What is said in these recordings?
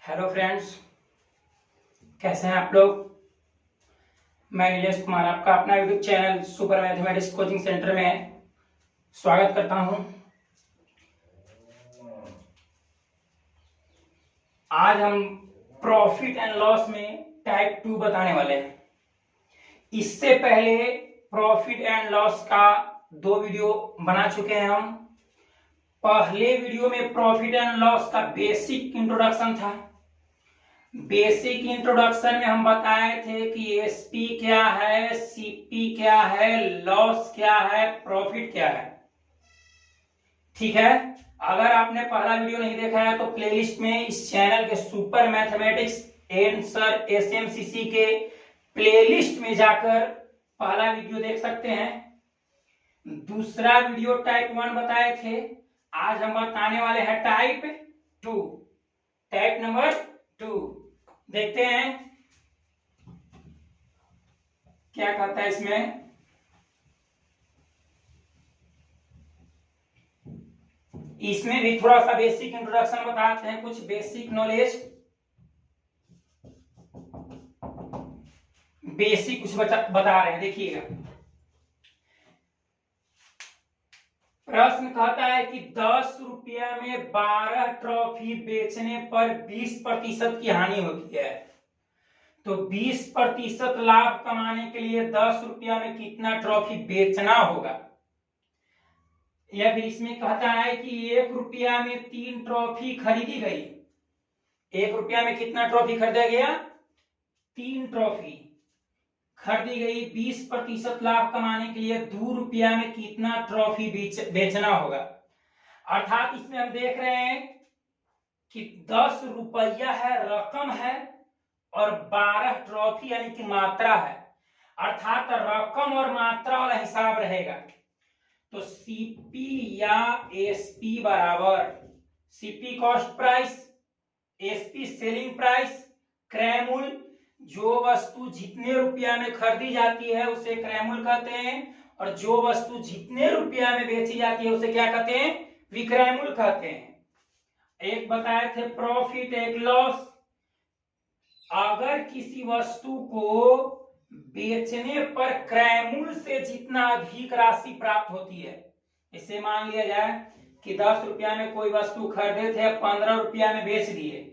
Hello friends, कैसे हैं आप लोग। मैं नीलेश कुमार आपका अपना YouTube channel super mathematics coaching centre में स्वागत करता हूं। आज हम प्रॉफिट एंड लॉस में टाइप 2 बताने वाले हैं। इससे पहले प्रॉफिट एंड लॉस का 2 वीडियो बना चुके हैं हम। पहले वीडियो में प्रॉफिट एंड लॉस का बेसिक इंट्रोडक्शन था। बेसिक इंट्रोडक्शन में हम बताए थे कि एसपी क्या है, सीपी क्या है, लॉस क्या है, प्रॉफिट क्या है। ठीक है, अगर आपने पहला वीडियो नहीं देखा है तो प्लेलिस्ट में इस चैनल के सुपर मैथमेटिक्स आंसर एसएमसीसी के प्लेलिस्ट में जाकर पहला वीडियो देख सकते हैं। दूसरा वीडियो टाइप 1 बताए थे। आज हम बताने वाले हैं टाइप 2, टाइप नंबर 2। देखते हैं क्या कहता है इसमें। इसमें भी थोड़ा सा बेसिक इंट्रोडक्शन बताते हैं, कुछ बेसिक नॉलेज, बेसिक कुछ बता रहे हैं। देखिएगा, प्रश्न कहता है कि 10 रुपया में 12 ट्रॉफी बेचने पर 20% की हानि होती है, तो 20% लाभ कमाने के लिए 10 रुपया में कितना ट्रॉफी बेचना होगा। या फिर इसमें कहता है कि 1 रुपया में 3 ट्रॉफी खरीदी गई। 1 रुपया में कितना ट्रॉफी खरीदा गया? 3 ट्रॉफी खरीदी गई। 20% लाभ कमाने के लिए 2 रुपया में कितना ट्रॉफी बेचना होगा। अर्थात इसमें हम देख रहे हैं कि 10 रुपया है, रकम है, और 12 ट्रॉफी यानी कि मात्रा है। अर्थात रकम और मात्रा वाला हिसाब रहेगा। तो सीपी या एसपी बराबर, CP cost price, SP selling price, क्रय मूल्य। जो वस्तु जितने रुपया में खरीदी जाती है उसे क्रय मूल्य कहते हैं, और जो वस्तु जितने रुपया में बेची जाती है उसे क्या कहते हैं? विक्रय मूल्य कहते हैं। एक बताए थे प्रॉफिट, एक लॉस। अगर किसी वस्तु को बेचने पर क्रय मूल्य से जितना अधिक राशि प्राप्त होती है, इसे मान लिया जाए कि 10 रुपया में कोई वस्तु खरीदे थे, 15 रुपया में बेच दिए,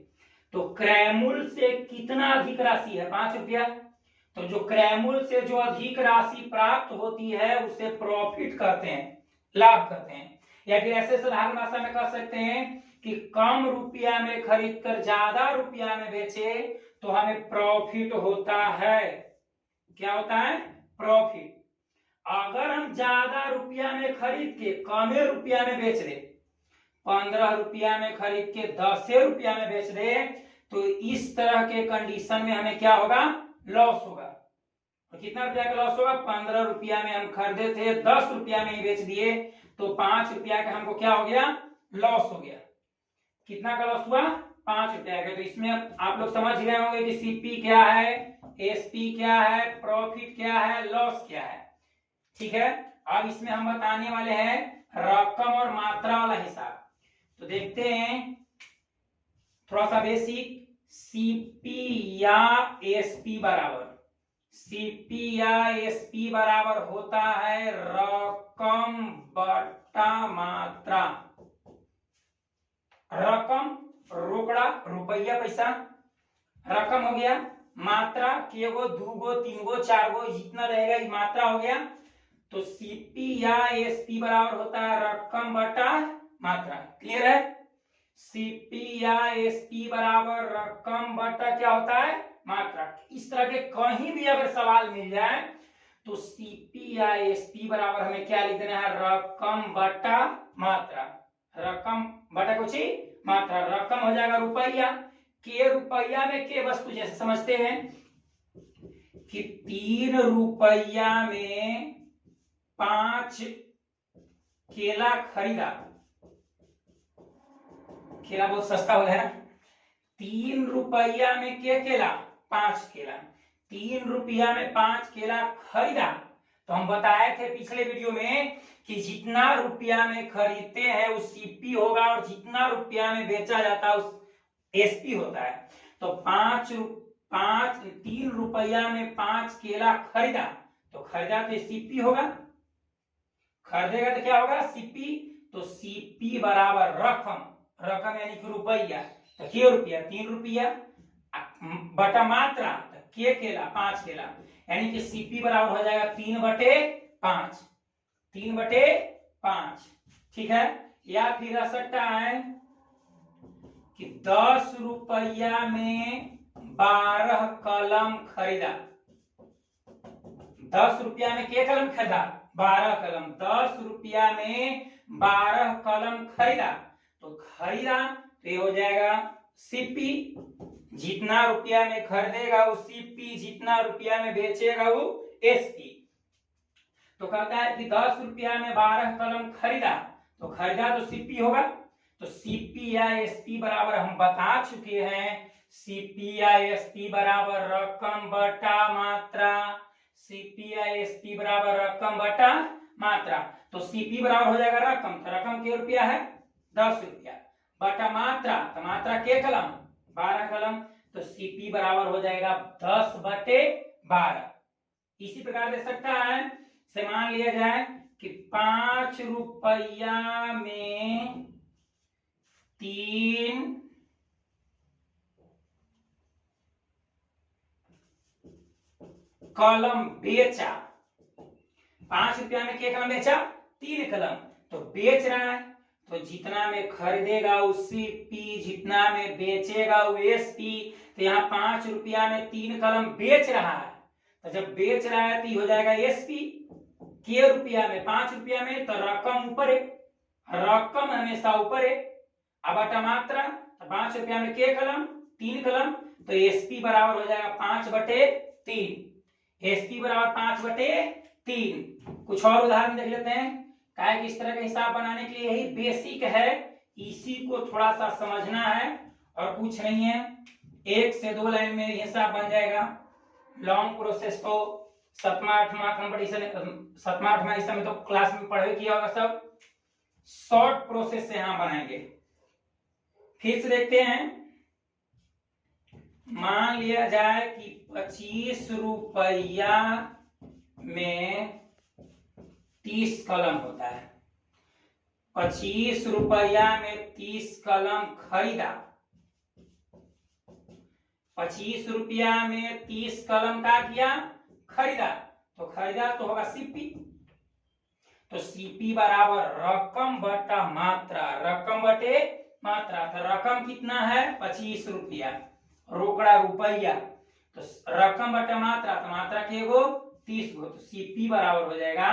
तो क्रय मूल्य से कितना अधिक राशि है? 5 रुपया। तो जो क्रय मूल्य से जो अधिक राशि प्राप्त होती है उसे प्रॉफिट कहते हैं, लाभ कहते हैं। या फिर ऐसे साधारण भाषा में कह सकते हैं कि कम रुपया में खरीद कर ज्यादा रुपया में बेचे तो हमें प्रॉफिट होता है। क्या होता है? प्रॉफिट। अगर हम ज्यादा रुपया में खरीद के कमे रुपया में बेच दे, 15 रुपया में खरीद के 10 रुपया में बेच दे, तो इस तरह के कंडीशन में हमें क्या होगा? लॉस होगा। और कितना रुपया का लॉस होगा? 15 रुपया में हम खरीदे थे, 10 रुपया में ही बेच दिए, तो 5 रुपया का हमको क्या हो गया? लॉस हो गया। कितना का लॉस हुआ? 5 रुपया का। तो इसमें आप लोग समझ गए होंगे कि सीपी क्या है, एसपी क्या है, प्रॉफिट क्या है, लॉस क्या है। ठीक है, अब इसमें हम बताने वाले हैं रकम और मात्रा वाला हिसाब। तो देखते हैं थोड़ा सा बेसिक। सीपी या एसपी बराबर, सीपी या एसपी बराबर होता है रकम बटा मात्रा। रकम रोकड़ा, रुपया, पैसा, रकम हो गया। मात्रा के गो, 2 गो, 3 गो, 4 गो, जितना रहेगा ये मात्रा हो गया। तो सीपी या एसपी बराबर होता है रकम बटा मात्रा। क्लियर है? सीपी या एसपी बराबर रकम बटा क्या होता है? मात्रा। इस तरह के कहीं भी अगर सवाल मिल जाए तो सीपी या एसपी बराबर हमें क्या लिख देना है? रकम बटा मात्रा। रकम बटा कुछ ही मात्रा। रकम हो जाएगा रुपया, के रुपया में के वस्तु, जैसे समझते हैं कि 3 रुपया में 5 केला खरीदा। केला बहुत सस्ता हो है ना। 3 रुपया में के केला? 5 केला। 3 रुपया में 5 केला खरीदा। तो हम बताए थे पिछले वीडियो में कि जितना रुपया में खरीदते हैं उस सीपी होगा, और जितना रुपया में बेचा जाता है एसपी होता है। तो 3 रुपया में 5 केला खरीदा, तो खरीदा तो सीपी होगा, खरीदेगा तो क्या होगा, सीपी। तो सीपी बराबर रकम, रकम यानी कि रुपया, तो के रुपया 3 रुपया बटा मात्रा, तो के केला 5 केला, यानी कि सीपी बराबर हो जाएगा 3/5, 3/5। ठीक है। या फिर असट्टा है कि 10 रुपया में 12 कलम खरीदा, 10 रुपया में क्या कलम खरीदा, 12 कलम, 10 रुपया में 12 कलम खरीदा, तो खरीदा तो ये हो जाएगा सीपी, जितना रुपया में खरीदेगा वो सीपी, जितना रुपया में बेचेगा वो एसपी। तो कहता है कि 10 रुपया में 12 कलम खरीदा, तो खरीदा तो सीपी होगा, तो सीपी या एसपी बराबर हम बता चुके हैं, सीपी या एसपी बराबर रकम बटा मात्रा, सीपी या एसपी बराबर रकम बटा मात्रा। तो सीपी बराबर हो जाएगा रकम, तो रकम के रुपया है 10 रुपया, बटा मात्रा, तो मात्रा के कलम 12 कलम, तो सीपी बराबर हो जाएगा 10/12। इसी प्रकार दे सकता है, से मान लिया जाए कि 5 रुपया में 3 कलम बेचा, 5 रुपया में क्या कलम बेचा, 3 कलम, तो बेच रहा है, तो जितना में खरीदेगा उसी पी, जितना में बेचेगा वो एसपी। तो यहाँ 5 रुपया में 3 कलम बेच रहा है, तो जब बेच रहा है तो हो जाएगा एसपी, के रुपया में 5 रुपया में, तो रकम ऊपर है, रकम हमेशा ऊपर है, अब बटा मात्रा, तो 5 रुपया में के कलम 3 कलम, तो एसपी बराबर हो जाएगा 5/3, एसपी बराबर 5/3। कुछ और उदाहरण देख लेते हैं, क्या है कि इस तरह का हिसाब बनाने के लिए यही बेसिक है, इसी को थोड़ा सा समझना है और कुछ नहीं है। 1 से 2 लाइन में हिसाब बन जाएगा। लॉन्ग प्रोसेस तो 7वां 8वां कंपटीशन, 7वां 8वां हिस्सा में तो क्लास में पढ़े किया होगा सब, शॉर्ट प्रोसेस से यहां बनाएंगे। फिर से देखते हैं, मान लिया जाए कि 25 रुपया में 30 कलम होता है, 25 रुपया में 30 कलम खरीदा, 25 रुपया में 30 कलम का किया खरीदा, तो खरीदा तो होगा सीपी, तो सीपी बराबर रकम बटा मात्रा, रकम बटे मात्रा, तो रकम कितना है 25 रुपया, रोकड़ा रुपया, तो रकम बटा मात्रा, तो मात्रा के गो 30 गो, तो सीपी बराबर हो जाएगा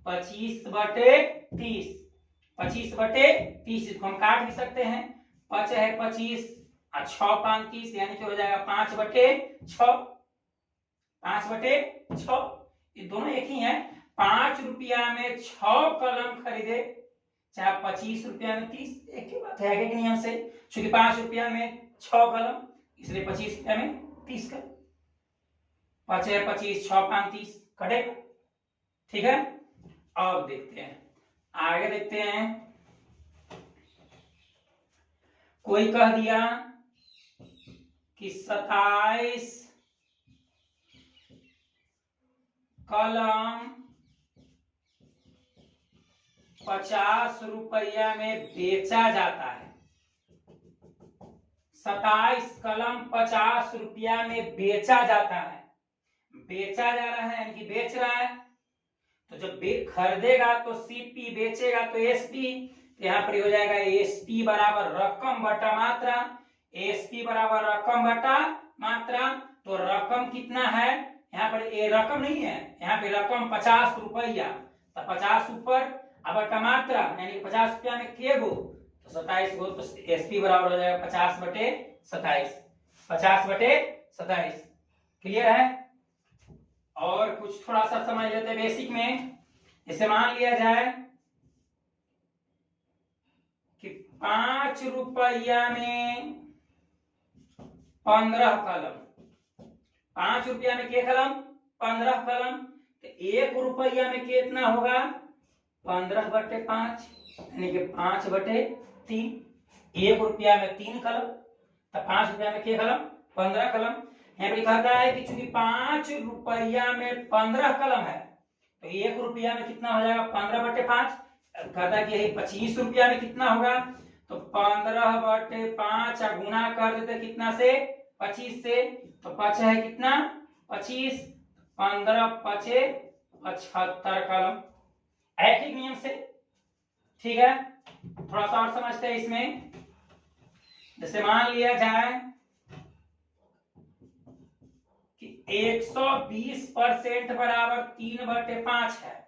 25/30, 25/30, इसको हम काट भी सकते हैं, 5 है 25 और 6 5 30, यानी कि हो जाएगा 5/6, 5/6, ये दोनों एक ही है। 5 रुपया में 6 कलम खरीदे, चाहे 25 रुपया में 30, एक ही बात है आगे के नियम से, क्योंकि 5 रुपया में 6 कलम, इसलिए 25 रुपया में 30 कलम, 5 है 25, 6 5 30 कटेगा। ठीक है, अब देखते हैं, आगे देखते हैं। कोई कह दिया कि 27 कलम 50 रुपया में बेचा जाता है, 27 कलम 50 रुपया में बेचा जाता है, बेचा जा रहा है यानी कि बेच रहा है, तो जब खरीदेगा तो सीपी, बेचेगा तो एसपी, तो यहाँ पर हो जाएगा एसपी बराबर रकम बटा मात्रा, एसपी बराबर रकम बटा मात्रा, तो रकम कितना है, यहाँ पर ये रकम नहीं है, यहाँ पे रकम 50 रुपया, तो 50 ऊपर, अब बटा मात्रा यानी कि 50 रुपया में के गो, तो 27 गो, तो एसपी बराबर हो जाएगा 50/27, 50/27। क्लियर है। और कुछ थोड़ा सा समझ लेते हैं बेसिक में, इसे मान लिया जाए कि 5 रुपया में 15 कलम, 5 रुपया में के कलम 15 कलम, तो 1 रुपया में कितना होगा 15/5, यानी कि 5/3, 1 रुपया में 3 कलम, तो 5 रुपया में क्या कलम? 15 कलम। यहाँ पे कहता है कि चूंकि 5 रुपया में 15 कलम है तो 1 रुपया में कितना हो जाएगा? 15/5। कहता है कि यही 25 रुपया में कितना होगा? तो 15/5 गुना कर देते कितना से? 25 से। तो बचा है कितना? 25। 15 पचे 75 कलम। एक ही नियम से, ठीक है। थोड़ा सा और समझते हैं इसमें। जैसे मान लिया जाए कि 120% बराबर 3/5 है।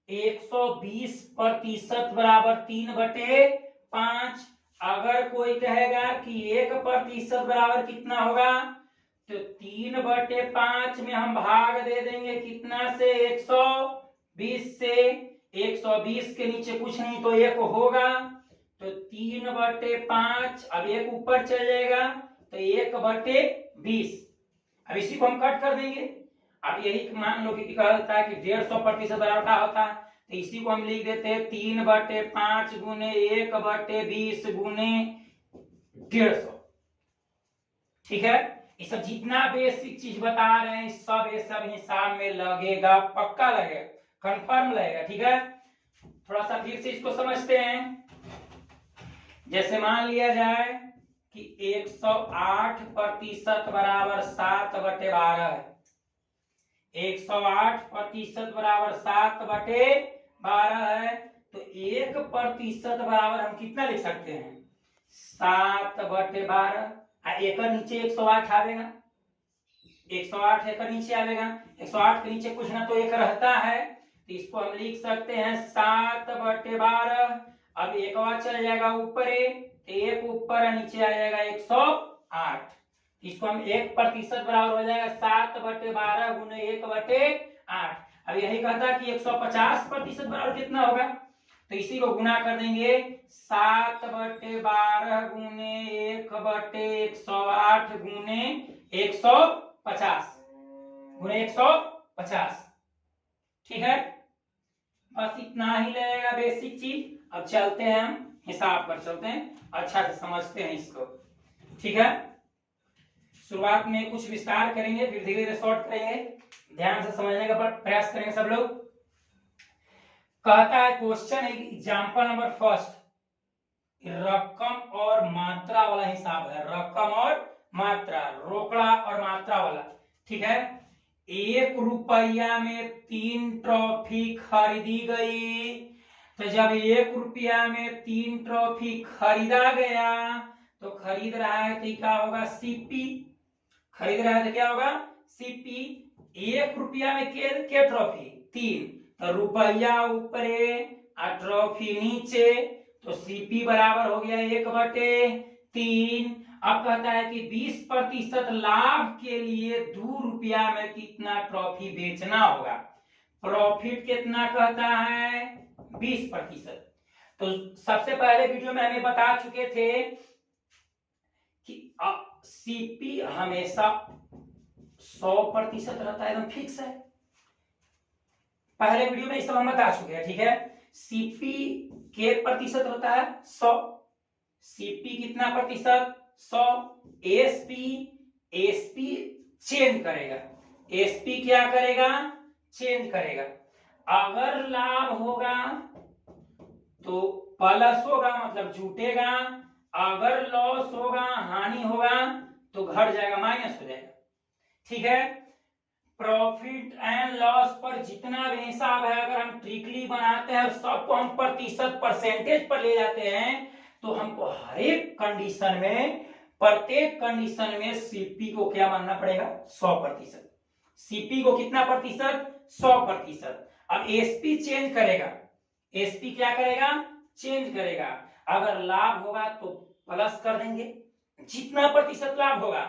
120% बराबर 3/5। अगर कोई कहेगा कि 1% बराबर कितना होगा, तो 3/5 में हम भाग दे देंगे कितना से? 120 से। 120 के नीचे कुछ नहीं तो 1 होगा, तो 3/5। अब 1 ऊपर चल जाएगा तो 1/20। अब इसी को हम कट कर देंगे। अब यही मान लो कि कहता है कि 150% बराबर क्या होता है, तो इसी को हम लिख देते हैं 3/5 गुने 1/20 गुने 150। ठीक है। ये सब जितना बेसिक चीज बता रहे हैं सब ये सब हिसाब में लगेगा, पक्का लगेगा, कंफर्म लगेगा। ठीक है। थोड़ा सा फिर से इसको समझते हैं। जैसे मान लिया जाए कि 108% बराबर 7/12 है। 108% बराबर 7/12 है, तो 1% बराबर हम कितना लिख सकते हैं? 7/12। एक नीचे 108 आवेगा, 108 एक नीचे आवेगा। 108 के नीचे कुछ ना तो 1 रहता है, तो इसको हम लिख सकते हैं 7/12। अब 1 चल जाएगा ऊपर, 1 ऊपर नीचे आ जाएगा 108। इसको हम 1% बराबर हो जाएगा 7/12 गुने 1/8। अब यही कहता है कि 150% बराबर कितना होगा, तो इसी को गुना कर देंगे 7/12 गुने 1/108 गुने 150 गुने 150। ठीक है। बस इतना ही लगेगा बेसिक चीज। अब चलते हैं, हम हिसाब पर चलते हैं, अच्छा से समझते हैं इसको। ठीक है। शुरुआत में कुछ विस्तार करेंगे, फिर धीरे धीरे शॉर्ट करेंगे। ध्यान से समझने का प्रयास करेंगे सब लोग। कहता है क्वेश्चन एग्जांपल नंबर फर्स्ट, रकम और मात्रा वाला हिसाब है। रकम और मात्रा, रोकड़ा और मात्रा वाला। ठीक है। 1 रुपया में 3 ट्रॉफी खरीदी गई। तो जब 1 रुपया में 3 ट्रॉफी खरीदा गया तो खरीद रहा है तो क्या होगा? सीपी। खरीद रहा है तो क्या होगा? सीपी। 1 रुपया में के ट्रॉफी? 3। तो रुपया ऊपरे और ट्रॉफी नीचे, तो सीपी बराबर हो गया 1/3। अब कहता है कि 20% लाभ के लिए 2 रुपया में कितना ट्रॉफी बेचना होगा। प्रॉफिट कितना कहता है? 20%। तो सबसे पहले वीडियो में हमें बता चुके थे कि सीपी हमेशा 100% रहता है, एकदम फिक्स है। पहले वीडियो में ये सब हम बता चुके हैं। ठीक है। सीपी के प्रतिशत होता है 100। सीपी कितना प्रतिशत? 100। एसपी चेंज करेगा। एसपी क्या करेगा? चेंज करेगा। अगर लाभ होगा तो प्लस होगा, मतलब जुटेगा। अगर लॉस होगा, हानि होगा, तो घट जाएगा, माइनस हो जाएगा। ठीक है। प्रॉफिट एंड लॉस पर जितना भी हिसाब है, अगर हम ट्रिकली बनाते हैं, सबको हम प्रतिशत परसेंटेज पर ले जाते हैं, तो हमको हर एक कंडीशन में, प्रत्येक कंडीशन में सीपी को क्या मानना पड़ेगा? 100%। सीपी को कितना प्रतिशत? 100%। अब एसपी चेंज करेगा। एसपी क्या करेगा? चेंज करेगा। अगर लाभ होगा तो प्लस कर देंगे, जितना प्रतिशत लाभ होगा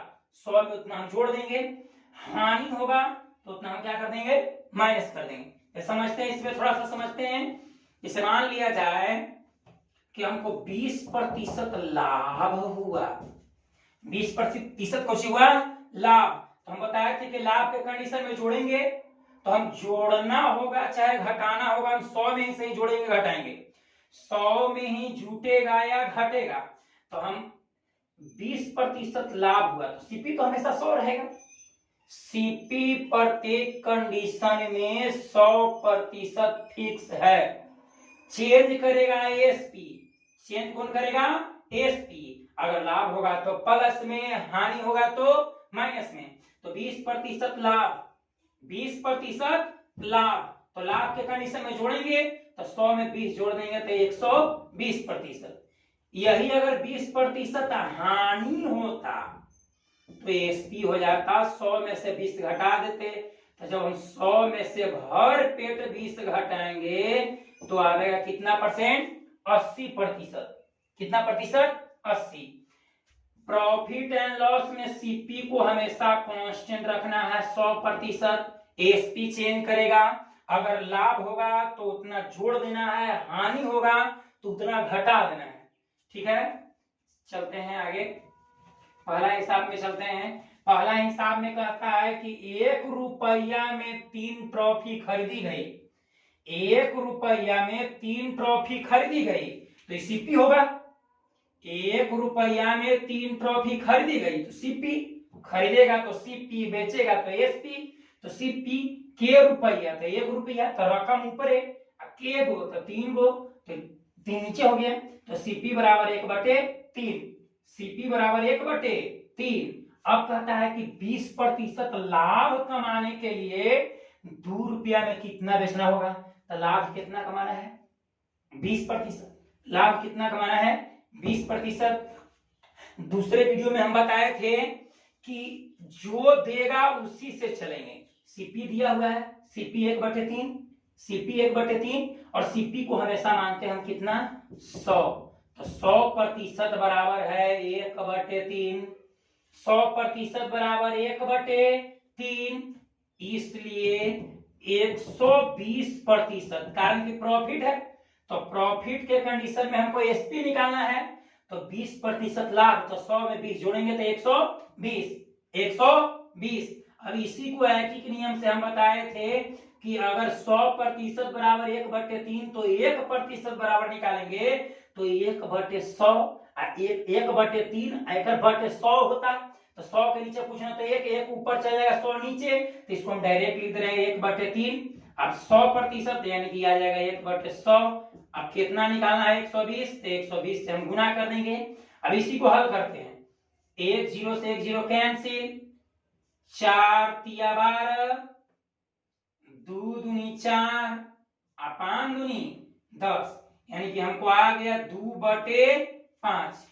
100 में उतना हम जोड़ देंगे। हानि होगा तो उतना हम क्या कर देंगे? माइनस कर देंगे। तो समझते हैं, इसमें थोड़ा सा समझते हैं। जैसे मान लिया जाए कि हमको 20% लाभ हुआ। 20% कुछ हुआ लाभ, तो हम बताए थे कि लाभ के कंडीशन में जोड़ेंगे तो हम जोड़ना होगा चाहे घटाना होगा, हम 100 में ही सही जोड़ेंगे घटाएंगे। 100 में ही जुटेगा या घटेगा, तो हम 20% लाभ हुआ तो सीपी तो हमेशा 100 रहेगा। सीपी प्रत्येक कंडीशन में 100% फिक्स है। चेंज करेगा एसपी, चेंज कौन करेगा? एसपी। अगर लाभ होगा तो प्लस में, हानि होगा तो माइनस में। तो 20% लाभ, 20% लाभ, तो लाभ के कंडीशन में जोड़ेंगे तो 100 में 20 जोड़ देंगे तो 120%। यही अगर 20% हानि होता तो एसपी हो जाता 100 में से 20 घटा देते। तो जब हम 100 में से भर पेट 20 घटाएंगे तो आएगा कितना परसेंट? 80%। कितना प्रतिशत? 80। प्रॉफिट एंड लॉस में सीपी को हमेशा कांस्टेंट रखना है 100%। एसपी चेंज करेगा, अगर लाभ होगा तो उतना जोड़ देना है, हानि होगा तो उतना घटा देना है। ठीक है, चलते हैं आगे, पहला हिसाब में चलते हैं। पहला हिसाब में कहता है कि 1 रुपया में 3 ट्रॉफी खरीदी गई। 1 रुपया में 3 ट्रॉफी खरीदी गई तो सीपी होगा। 1 रुपया में 3 ट्रॉफी खरीदी गई तो सीपी, खरीदेगा तो सीपी, बेचेगा तो एसपी। तो सीपी के रुपया तो 1 रुपया, तो रकम ऊपर है, के गो तो 3 गो, तो 3 नीचे हो गया। तो सीपी बराबर 1/3, सीपी बराबर 1/3। अब कहता है कि 20% लाभ कमाने के लिए 2 रुपया में कितना बेचना होगा। तो लाभ कितना कमाना है? 20%। लाभ कितना कमाना है? 20%। दूसरे वीडियो में हम बताए थे कि जो देगा उसी से चलेंगे। सीपी दिया हुआ है, सीपी 1/3, सीपी 1/3 और सीपी को हमेशा मानते हैं हम कितना? 100। तो 100% बराबर है 1/3। 100% बराबर 1/3, इसलिए 120%। कारण कि प्रॉफिट है तो प्रॉफिट के कंडीशन में हमको एसपी निकालना है। तो 20% लाभ, तो 100 में 20 जोड़ेंगे तो 120, 120। अब इसी को ऐकिक नियम से हम बताए थे कि अगर 100% बराबर 1/3 तो 1% बराबर निकालेंगे तो 1/100, 1/3 1/100 होता। तो 100 के नीचे पूछना तो 1 ऊपर चल जाएगा, 100 नीचे, तो इसको हम डायरेक्ट लिख रहे हैं 1/3। अब 100% यानी कि आ जाएगा 1/100। अब कितना निकालना है? 120, तो 120 से हम गुना कर देंगे। अब इसी को हल करते हैं। 1 0 से 1 0 कैंसिल, 4 तिया 12, 2 दूनी 4, 5 दूनी 10, यानी कि हमको आ गया 2/5,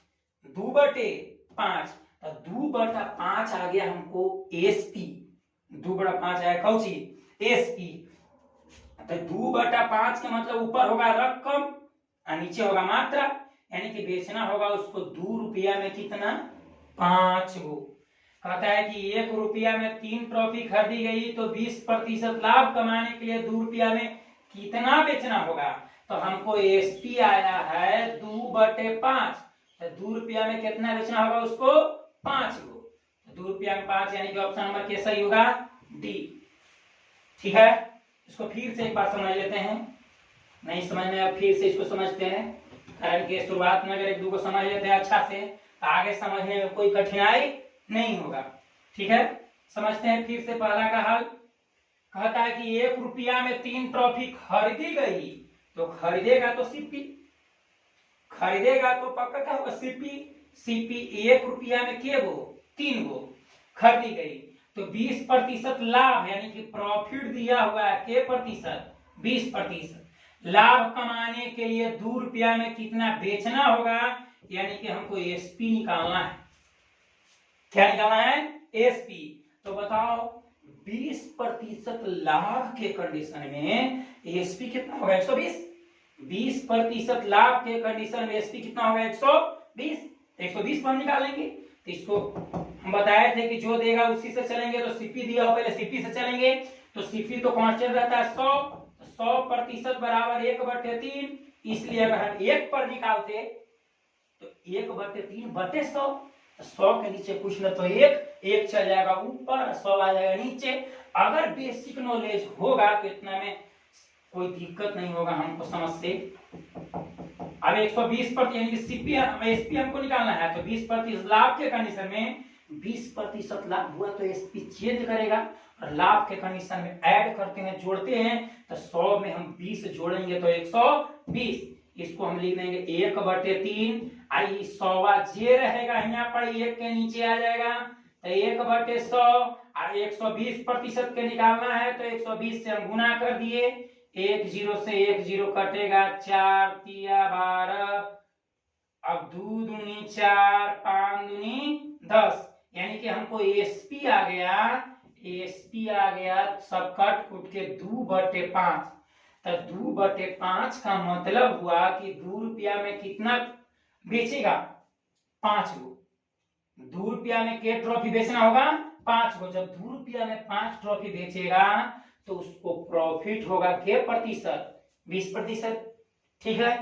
2/5। तो 2/5 आ गया हमको एसपी, 2/5 आया कौची? एसपी। तो 2/5 का मतलब ऊपर होगा रकम और नीचे होगा मात्रा, यानी कि बेचना होगा उसको 2 रुपया में कितना? 5 गो। कहता है कि 1 रुपया में 3 ट्रॉफी खरीदी गई तो 20% लाभ कमाने के लिए 2 रुपया में कितना बेचना होगा। तो हमको एसपी आया है 2/5, तो 2 रुपया में कितना बेचना होगा उसको? 5 गो। तो 2 रुपया में 5, यानी कि ऑप्शन नंबर क्या सही होगा? डी। ठीक है, इसको फिर से एक बार समझ लेते हैं। नहीं समझ में, फिर से इसको समझते हैं, कारण कि शुरुआत में अगर 1-2 को समझ लेते हैं अच्छा से तो आगे समझने में कोई कठिनाई नहीं होगा। ठीक है, समझते हैं फिर से पहला का हल। कहता है कि 1 रुपया में 3 ट्रॉफी खरीदी गई तो खरीदेगा तो सीपी, खरीदेगा तो पक्का क्या होगा? सीपी। सीपी 1 रुपया में के गो? 3 गो खरीदी गई तो 20% लाभ, यानी कि प्रॉफिट दिया हुआ है के प्रतिशत? 20%। लाभ कमाने के लिए 2 रुपया में कितना बेचना होगा, यानी कि हमको एसपी निकालना है। क्या निकालना है? एसपी। तो बताओ 20% लाभ के कंडीशन में एसपी कितना होगा? 120। 20% लाभ के कंडीशन में एसपी कितना होगा? 120। 120 पर हम निकालेंगे तो इसको हम बताए थे कि जो देगा उसी से चलेंगे। तो सीपी दिया हो, पहले सीपी से चलेंगे। तो सीपी तो कांस्टेंट रहता है 100, 100% बराबर 1/3, इसलिए अगर हम 1 पर निकालते तो 1/3/100। 100 के नीचे कुछ न तो 1 चल जाएगा ऊपर, 100 आ जाएगा नीचे। अगर बेसिक नॉलेज होगा तो इतना में कोई दिक्कत नहीं होगा हमको समझ से। अब 120% यानी कि सीपी एसपी हमको निकालना है, तो 20% लाभ के कंडीशन में 20% लाभ हुआ तो एसपी चेंज करेगा, और लाभ के कंडीशन में ऐड करते हैं, जोड़ते हैं, तो 100 में हम 20 जोड़ेंगे तो 120। इसको हम लिख देंगे 1/3। आई 100 जे रहेगा यहाँ पर, 1 के नीचे आ जाएगा, तो 1/100। और 120% के निकालना है तो 120 से हम गुना कर दिए, 1 0 से 1 0 कटेगा, 4 तिया 12, अब 2 दूनी 4, 5 दूनी 10, यानी कि हमको एसपी आ गया, एसपी आ गया सब कट कुट के 2/5। तो 2/5 का मतलब हुआ कि 2 रुपया में कितना बेचेगा, 5 गो। 2 रुपया में के ट्रॉफी बेचना होगा, 5 गो। जब 2 रुपया में 5 ट्रॉफी बेचेगा तो उसको प्रॉफिट होगा के प्रतिशत, 20%। ठीक है,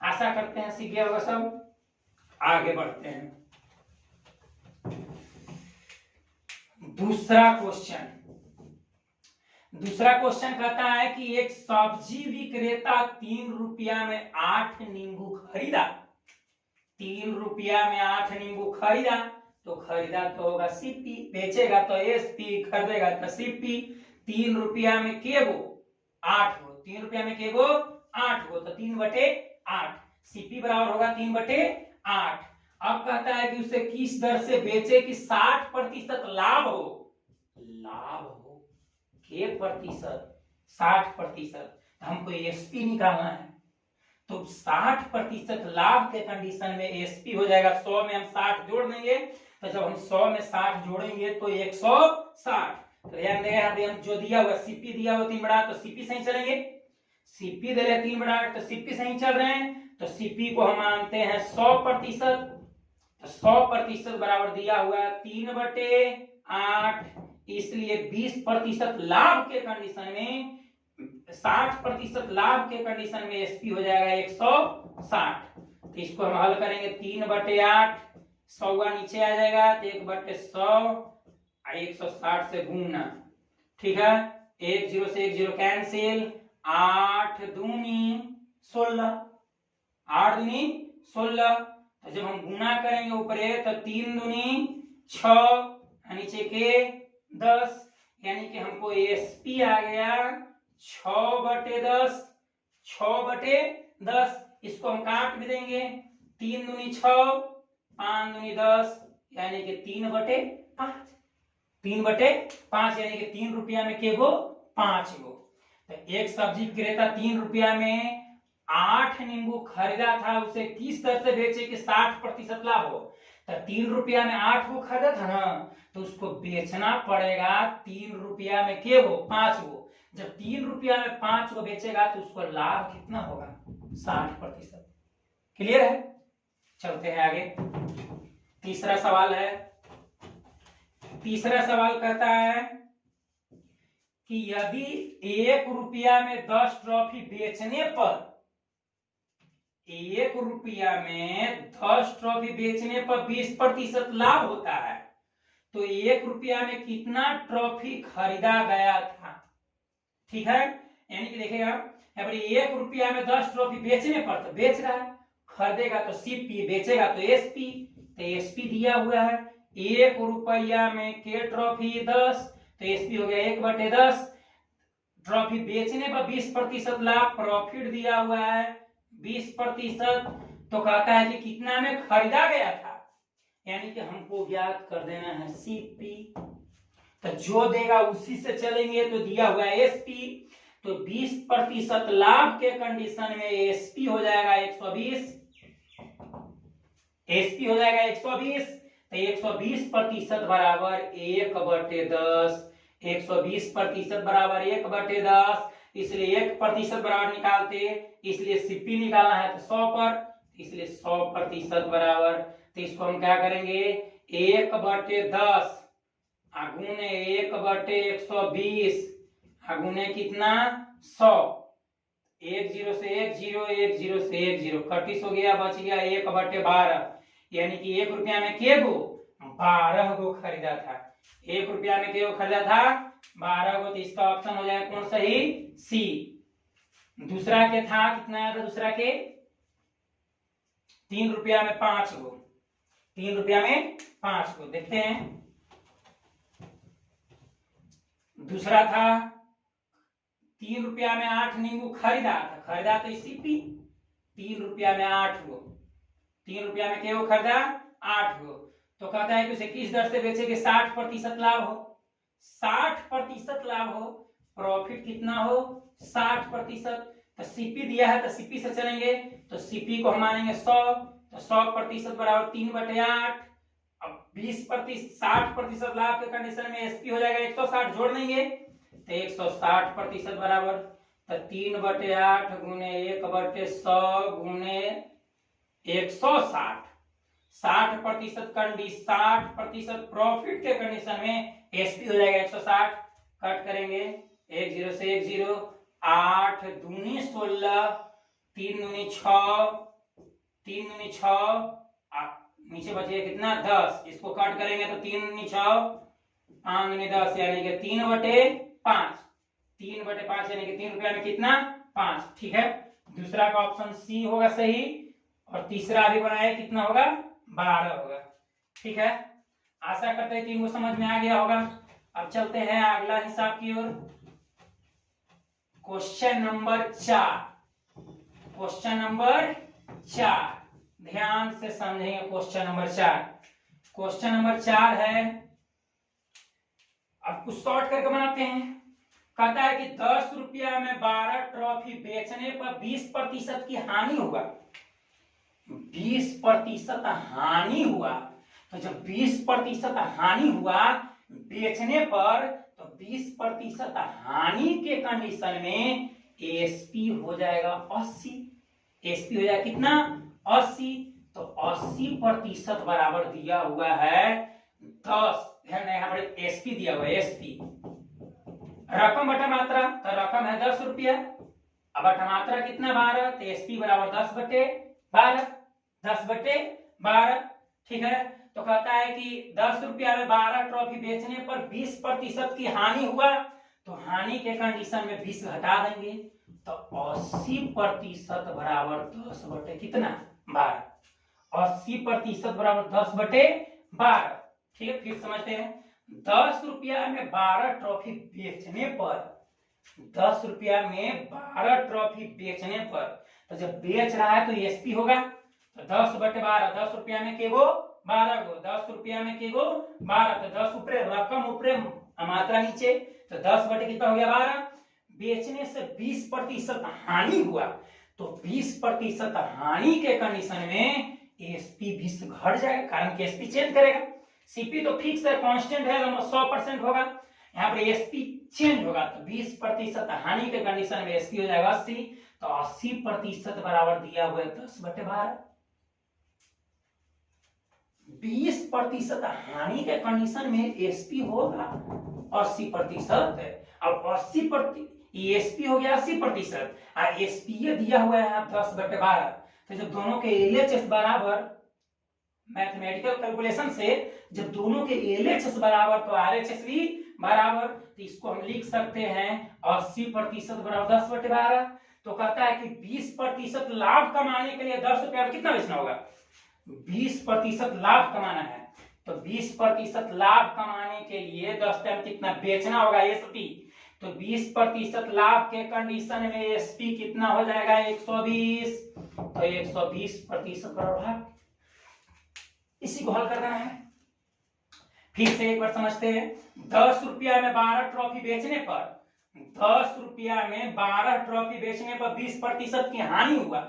आशा करते हैं सीख गया होगा सब। आगे बढ़ते हैं, दूसरा क्वेश्चन कहता है कि एक सब्जी विक्रेता 3 रुपया में 8 नींबू खरीदा। 3 रुपया में 8 नींबू खरीदा, तो खरीदा तो होगा सीपी, बेचेगा तो एसपी, खरीदेगा तो सीपी। 3 रुपया में के गो, 8 गो। 3 रुपया में के गो, 8 गो, तो 3/8। सीपी बराबर होगा 3/8। अब कहता है कि उसे किस दर से बेचे कि 60% लाभ हो, लाभ हो के प्रतिशत 60%, हमको एसपी निकालना है। तो 60% लाभ के कंडीशन में एसपी हो जाएगा, 100 में हम 60 जोड़ देंगे, तो जब हम 100 में 60 जोड़ेंगे तो 160। तो ध्यान देंगे, यहाँ पे हम जो दिया हुआ सीपी दिया हुआ 3/8, तो सीपी से ही चलेंगे। सीपी दे रहे 3/8, तो सीपी से ही चल रहे हैं, तो सीपी को हम मानते हैं 100%। तो 100% बराबर दिया हुआ है 3/8, इसलिए 20% लाभ के कंडीशन में, 60% लाभ के कंडीशन में एसपी हो जाएगा 160। तो इसको हम हल करेंगे, 3/8, 100 नीचे आ जाएगा, तो 1/100, 160 से गुना। ठीक है, 1 0 से 1 0 कैंसिल, 8 दूनी 16, 8 दूनी 16। तो जब हम गुना करेंगे ऊपर तो 3 दूनी 6, नीचे के 10, यानी कि हमको एसपी आ गया 6/10, 6/10। इसको हम काट भी देंगे, 3 दूनी 6, 5 दूनी 10, यानी कि 3/5। 3/5 यानी कि 3 रुपया में के गो, 5 गो। तो एक सब्जी विक्रेता 3 रुपया में 8 नींबू खरीदा था, उसे किस दर से बेचे कि 60% लाभ हो। तो 3 रुपया में 8 गो खरीदा था ना, तो उसको बेचना पड़ेगा 3 रुपया में के गो, 5 गो। जब 3 रुपया में 5 गो बेचेगा तो उसको लाभ कितना होगा, 60%। क्लियर है, चलते हैं आगे। तीसरा सवाल है, तीसरा सवाल कहता है कि यदि 1 रुपया में 10 ट्रॉफी बेचने पर, 1 रुपया में 10 ट्रॉफी बेचने पर 20% लाभ होता है, तो 1 रुपया में कितना ट्रॉफी खरीदा गया था। ठीक है, यानी कि देखिएगा यहाँ पर 1 रुपया में 10 ट्रॉफी बेचने पर, तो बेच रहा है, खरीदेगा तो सीपी, बेचेगा तो एसपी। तो एसपी दिया हुआ है 1 रुपया में के ट्रॉफी 10, तो एसपी हो गया 1/10। ट्रॉफी बेचने पर 20% लाभ, प्रॉफिट दिया हुआ है 20%। तो कहता है कि कितना में खरीदा गया था, यानी कि हमको ज्ञात कर देना है सीपी। तो जो देगा उसी से चलेंगे, तो दिया हुआ है एसपी, तो 20% लाभ के कंडीशन में एसपी हो जाएगा 120, एसपी हो जाएगा 120। तो 120% बराबर 1/10, 120% बराबर 1/10, इसलिए 1% बराबर निकालते, इसलिए सीपी निकालना है तो 100 पर, इसलिए 100% बराबर। तो इसको हम क्या करेंगे, 1/10 गुने 1/120 गुने कितना 100, 1 0 से 1 0, 1 0 से 1 0 31 हो गया, बच गया 1/12, यानी कि 1 रुपया में के गो, 12 गो खरीदा था। 1 रुपया में के गो खरीदा था, 12 गो। तो इसका ऑप्शन हो जाएगा कौन सही, सी। दूसरा के था कितना आया था, दूसरा के ₹3 में 5 गो, ₹3 में 5 गो। देखते हैं दूसरा था ₹3 में 8 नींबू खरीदा था, खरीदा तो सीपी, ₹3 में 8 गो, ₹3 में क्या खरीदा 8 गो। तो कहता है कि उसे किस दर से बेचे कि 60% लाभ हो, 60% लाभ हो, प्रॉफिट कितना हो 60%। तो सीपी दिया है तो सीपी से चलेंगे, तो सीपी को हम मानेंगे 100, तो 100% बराबर 3/8। अब 20% 60% लाभ के कंडीशन में एसपी हो जाएगा 160, जोड़ देंगे तो 160% बराबर, तो 3/8 गुने 1/100 गुने 160, 60% प्रॉफिट के कंडीशन में एसपी हो जाएगा 160। कट करेंगे 1 0 से 1 0, 8 दूनी 16, 3 दूनी 6, 3 दूनी 6, नीचे बचेगा कितना 10, इसको कट करेंगे तो 3 दूनी 6, 5 दूनी 10 यानी कि 3/5, 3/5 यानी कि ₹3 में कितना 5। ठीक है, दूसरा का ऑप्शन सी होगा सही, और तीसरा अभी बनाया कितना होगा 12 होगा। ठीक है, आशा करते हैं तीन को समझ में आ गया होगा। अब चलते हैं अगला हिसाब की ओर। क्वेश्चन नंबर 4, क्वेश्चन नंबर 4 ध्यान से समझेंगे। क्वेश्चन नंबर 4, क्वेश्चन नंबर 4 है, अब कुछ शॉर्ट करके बनाते हैं। कहता है कि ₹10 में 12 ट्रॉफी बेचने पर 20% की हानि हुआ, 20% हानि हुआ। तो जब 20% हानि हुआ बेचने पर, तो 20% हानि के कंडीशन में एसपी हो जाएगा 80, एसपी हो जाएगा कितना 80। तो 80% बराबर दिया हुआ है 10, ध्यान यहाँ पर एसपी दिया हुआ है, एसपी रकम बटा मात्रा, तो रकम है ₹10, अब बटा मात्रा कितना 12, तो एसपी बराबर 10/12, 10/12। ठीक है, तो कहता है कि ₹10 में 12 ट्रॉफी बेचने पर 20% की हानि हुआ, तो हानि के कंडीशन में 20 घटा देंगे, तो 80% बराबर 10 कितना 12, 80% बराबर 10/12। ठीक है, फिर समझते हैं। ₹10 में 12 ट्रॉफी बेचने पर, ₹10 में 12 ट्रॉफी बेचने पर, तो जब बेच रहा है तो एसपी होगा, तो 10/12, ₹10 में केगो 12 गो, ₹10 में केगो 12, तो 10 ऊपरे रकम ऊपरे मात्रा नीचे, तो 10 बटे कितना हो गया 12। बेचने से 20% हानि हुआ, तो 20% हानि के कंडीशन में एसपी 20 घट जाएगा, कारण कि एसपी चेंज करेगा। सीपी तो फिक्स है, कांस्टेंट है, 100% होगा, यहाँ पर एसपी चेंज होगा, तो 20% हानि के कंडीशन में एसपी हो जाएगा 80, तो 80% बराबर दिया हुआ है 10/12। 20% हानि के कंडीशन में एसपी होगा 80%। अब 80% एसपी हो गया 80%, और एसपी दिया हुआ है 10/12। तो जब दोनों के एलएचएस बराबर, मैथमेटिकल कैलकुलेशन से जब दोनों के एलएचएस बराबर तो आरएचएस भी बराबर, तो इसको हम लिख सकते हैं 80% बराबर 10/12। तो कहता है कि 20% लाभ कमाने के लिए ₹10 में कितना बेचना होगा, 20% लाभ कमाना है, तो 20% लाभ कमाने के लिए 10 टाइम कितना बेचना होगा एसपी, तो 20% लाभ के कंडीशन में एसपी कितना हो जाएगा 120, तो 120% बराबर, इसी को हल करना है। फिर से एक बार समझते हैं। ₹10 में 12 ट्रॉफी बेचने पर, ₹10 में 12 ट्रॉफी बेचने पर 20% की हानि हुआ,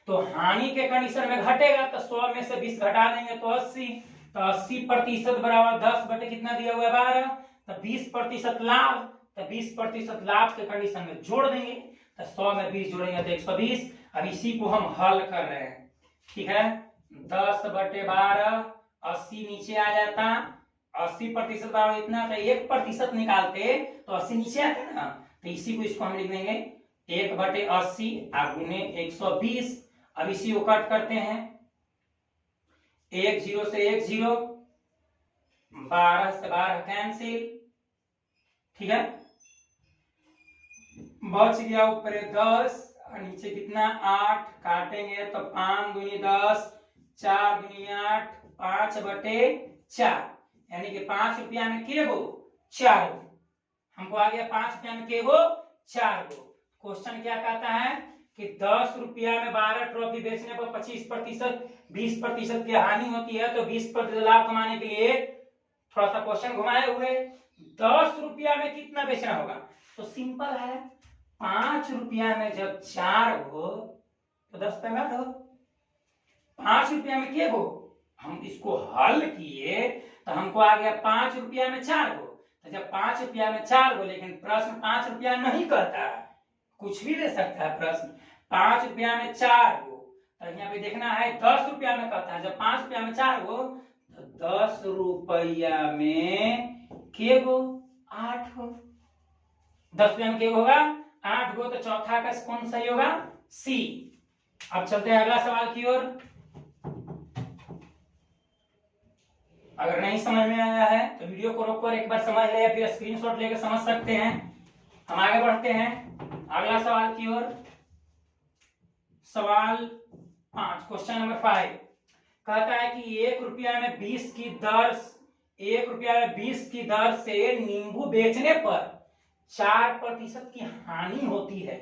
तो हानि के कंडीशन में घटेगा, तो 100 में से 20 घटा देंगे तो 80, तो 80% बराबर 10 बटे कितना दिया हुआ है 12, तो 20% लाभ, तो 20% लाभ के कंडीशन में जोड़ देंगे, तो 100 में 20 जोड़ेंगे तो 120। अब इसी को हम हल कर रहे हैं। ठीक है, 10/12, 80 नीचे आ जाता, 80% बराबर इतना, तो 1% निकालते तो 80 नीचे आता ना, तो इसी को इसको हम लिख देंगे 1/80 गुने 120। अब इसी को कट करते हैं, 1 0 से 1 0, 12 से 12 कैंसिल। ठीक है, बच गया ऊपर 10 और नीचे कितना 8, काटेंगे तो 5 दूनी 10, 4 दूनी 8, 5/4, यानी कि 5 रुपया में के गो 4 गो। हमको आ गया 5 रुपया में के गो 4 गो। क्वेश्चन क्या कहता है कि 10 रुपया में 12 ट्रॉफी बेचने पर 25%, 20% की हानि होती है, तो 20% लाभ कमाने के लिए थोड़ा सा क्वेश्चन घुमाए हुए 10 रुपया में कितना बेचना होगा। तो सिंपल है, 5 रुपया में जब 4 हो तो 10 पे मत हो, 5 रुपया में के गो। हम इसको हल किए तो हमको आ गया 5 रुपया में 4 गो। तो जब 5 रुपया में 4 गो, लेकिन प्रश्न 5 रुपया नहीं कहता है, कुछ भी दे सकता है प्रश्न। 5 रुपया में 4 गो, तो यहाँ पे देखना है 10 रुपया में कहता है। जब 5 रुपया में 4 गो, तो 10 रुपया में के गो 8 गो। 10 रुपया में के गो होगा 8 गो। तो चौथा का कौन सही होगा? सी। अब चलते हैं अगला सवाल की ओर। अगर नहीं समझ में आया है तो वीडियो को रोककर एक बार समझ ले, या फिर स्क्रीनशॉट लेकर समझ सकते हैं। हम आगे बढ़ते हैं अगला सवाल की ओर। सवाल 5, क्वेश्चन नंबर 5 कहता है कि 1 रुपया में 20 की दर 1 रुपया में 20 की दर से नींबू बेचने पर 4% की हानि होती है।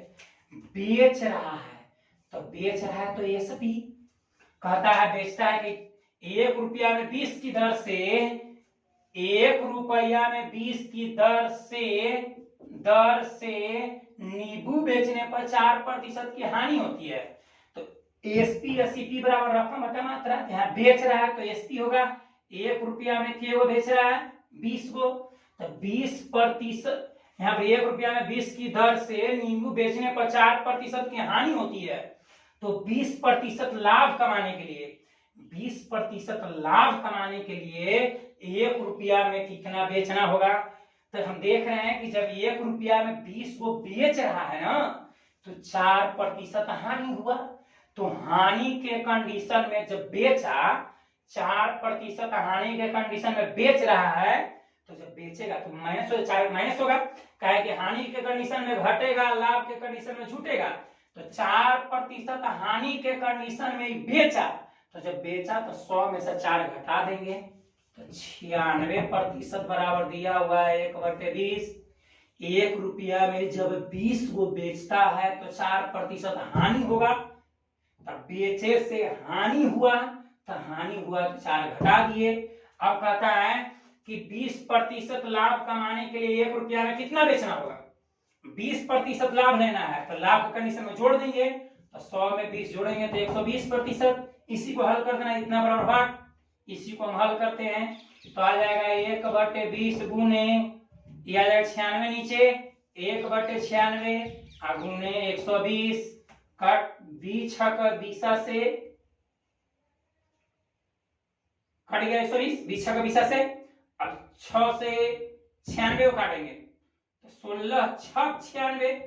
बेच रहा है, तो बेच रहा है तो एसपी कहता है, बेचता है कि 1 रुपया में 20 की दर से 1 रुपया में 20 की दर से नींबू बेचने पर 4% की हानि होती है। तो एसपी या सीपी बराबर रकम बटा मात्रा। यहाँ बेच रहा है तो एसपी होगा। 1 रुपया में के गो बेच रहा है 20 गो, तो 20%। यहाँ पे 1 रुपया में 20 की दर से नींबू बेचने पर 4% की हानि होती है, तो 20% लाभ कमाने के लिए 20% लाभ कमाने के लिए 1 रुपया में कितना बेचना होगा। तो हम देख रहे हैं कि जब 1 रुपया में 20 को बेच रहा है ना, तो 4% हानि हुआ। तो हानि के कंडीशन में जब बेचा, 4% हानि के कंडीशन में बेच रहा है, तो जब बेचेगा तो माइनस होगा। काहे कि हानि के कंडीशन में घटेगा, लाभ के कंडीशन में छूटेगा। तो 4% हानि के कंडीशन में बेचा, तो जब बेचा तो 100 में से 4 घटा देंगे, तो 96% बराबर दिया हुआ है 1/20। 1 रुपया में जब 20 को बेचता है तो 4% हानि होगा। तब बेचे से हानि हुआ, तो हानि हुआ तो 4 घटा दिए। अब कहता है कि 20% लाभ कमाने के लिए 1 रुपया में कितना बेचना होगा। 20% लाभ लेना है, तो लाभ के कंडीशन में जोड़ देंगे, तो 100 में 20 जोड़ेंगे तो 120%। इसी को हल कर देना, इतना बराबर भाग। इसी को हम हल करते हैं तो आ जाएगा 1/20 गुने, ये आ जाएगा 96 नीचे, 1/96 गुने 120 कट 20 से कट गया 120, 20 से। अब 6 से 96 को काटेंगे तो 16 6 96,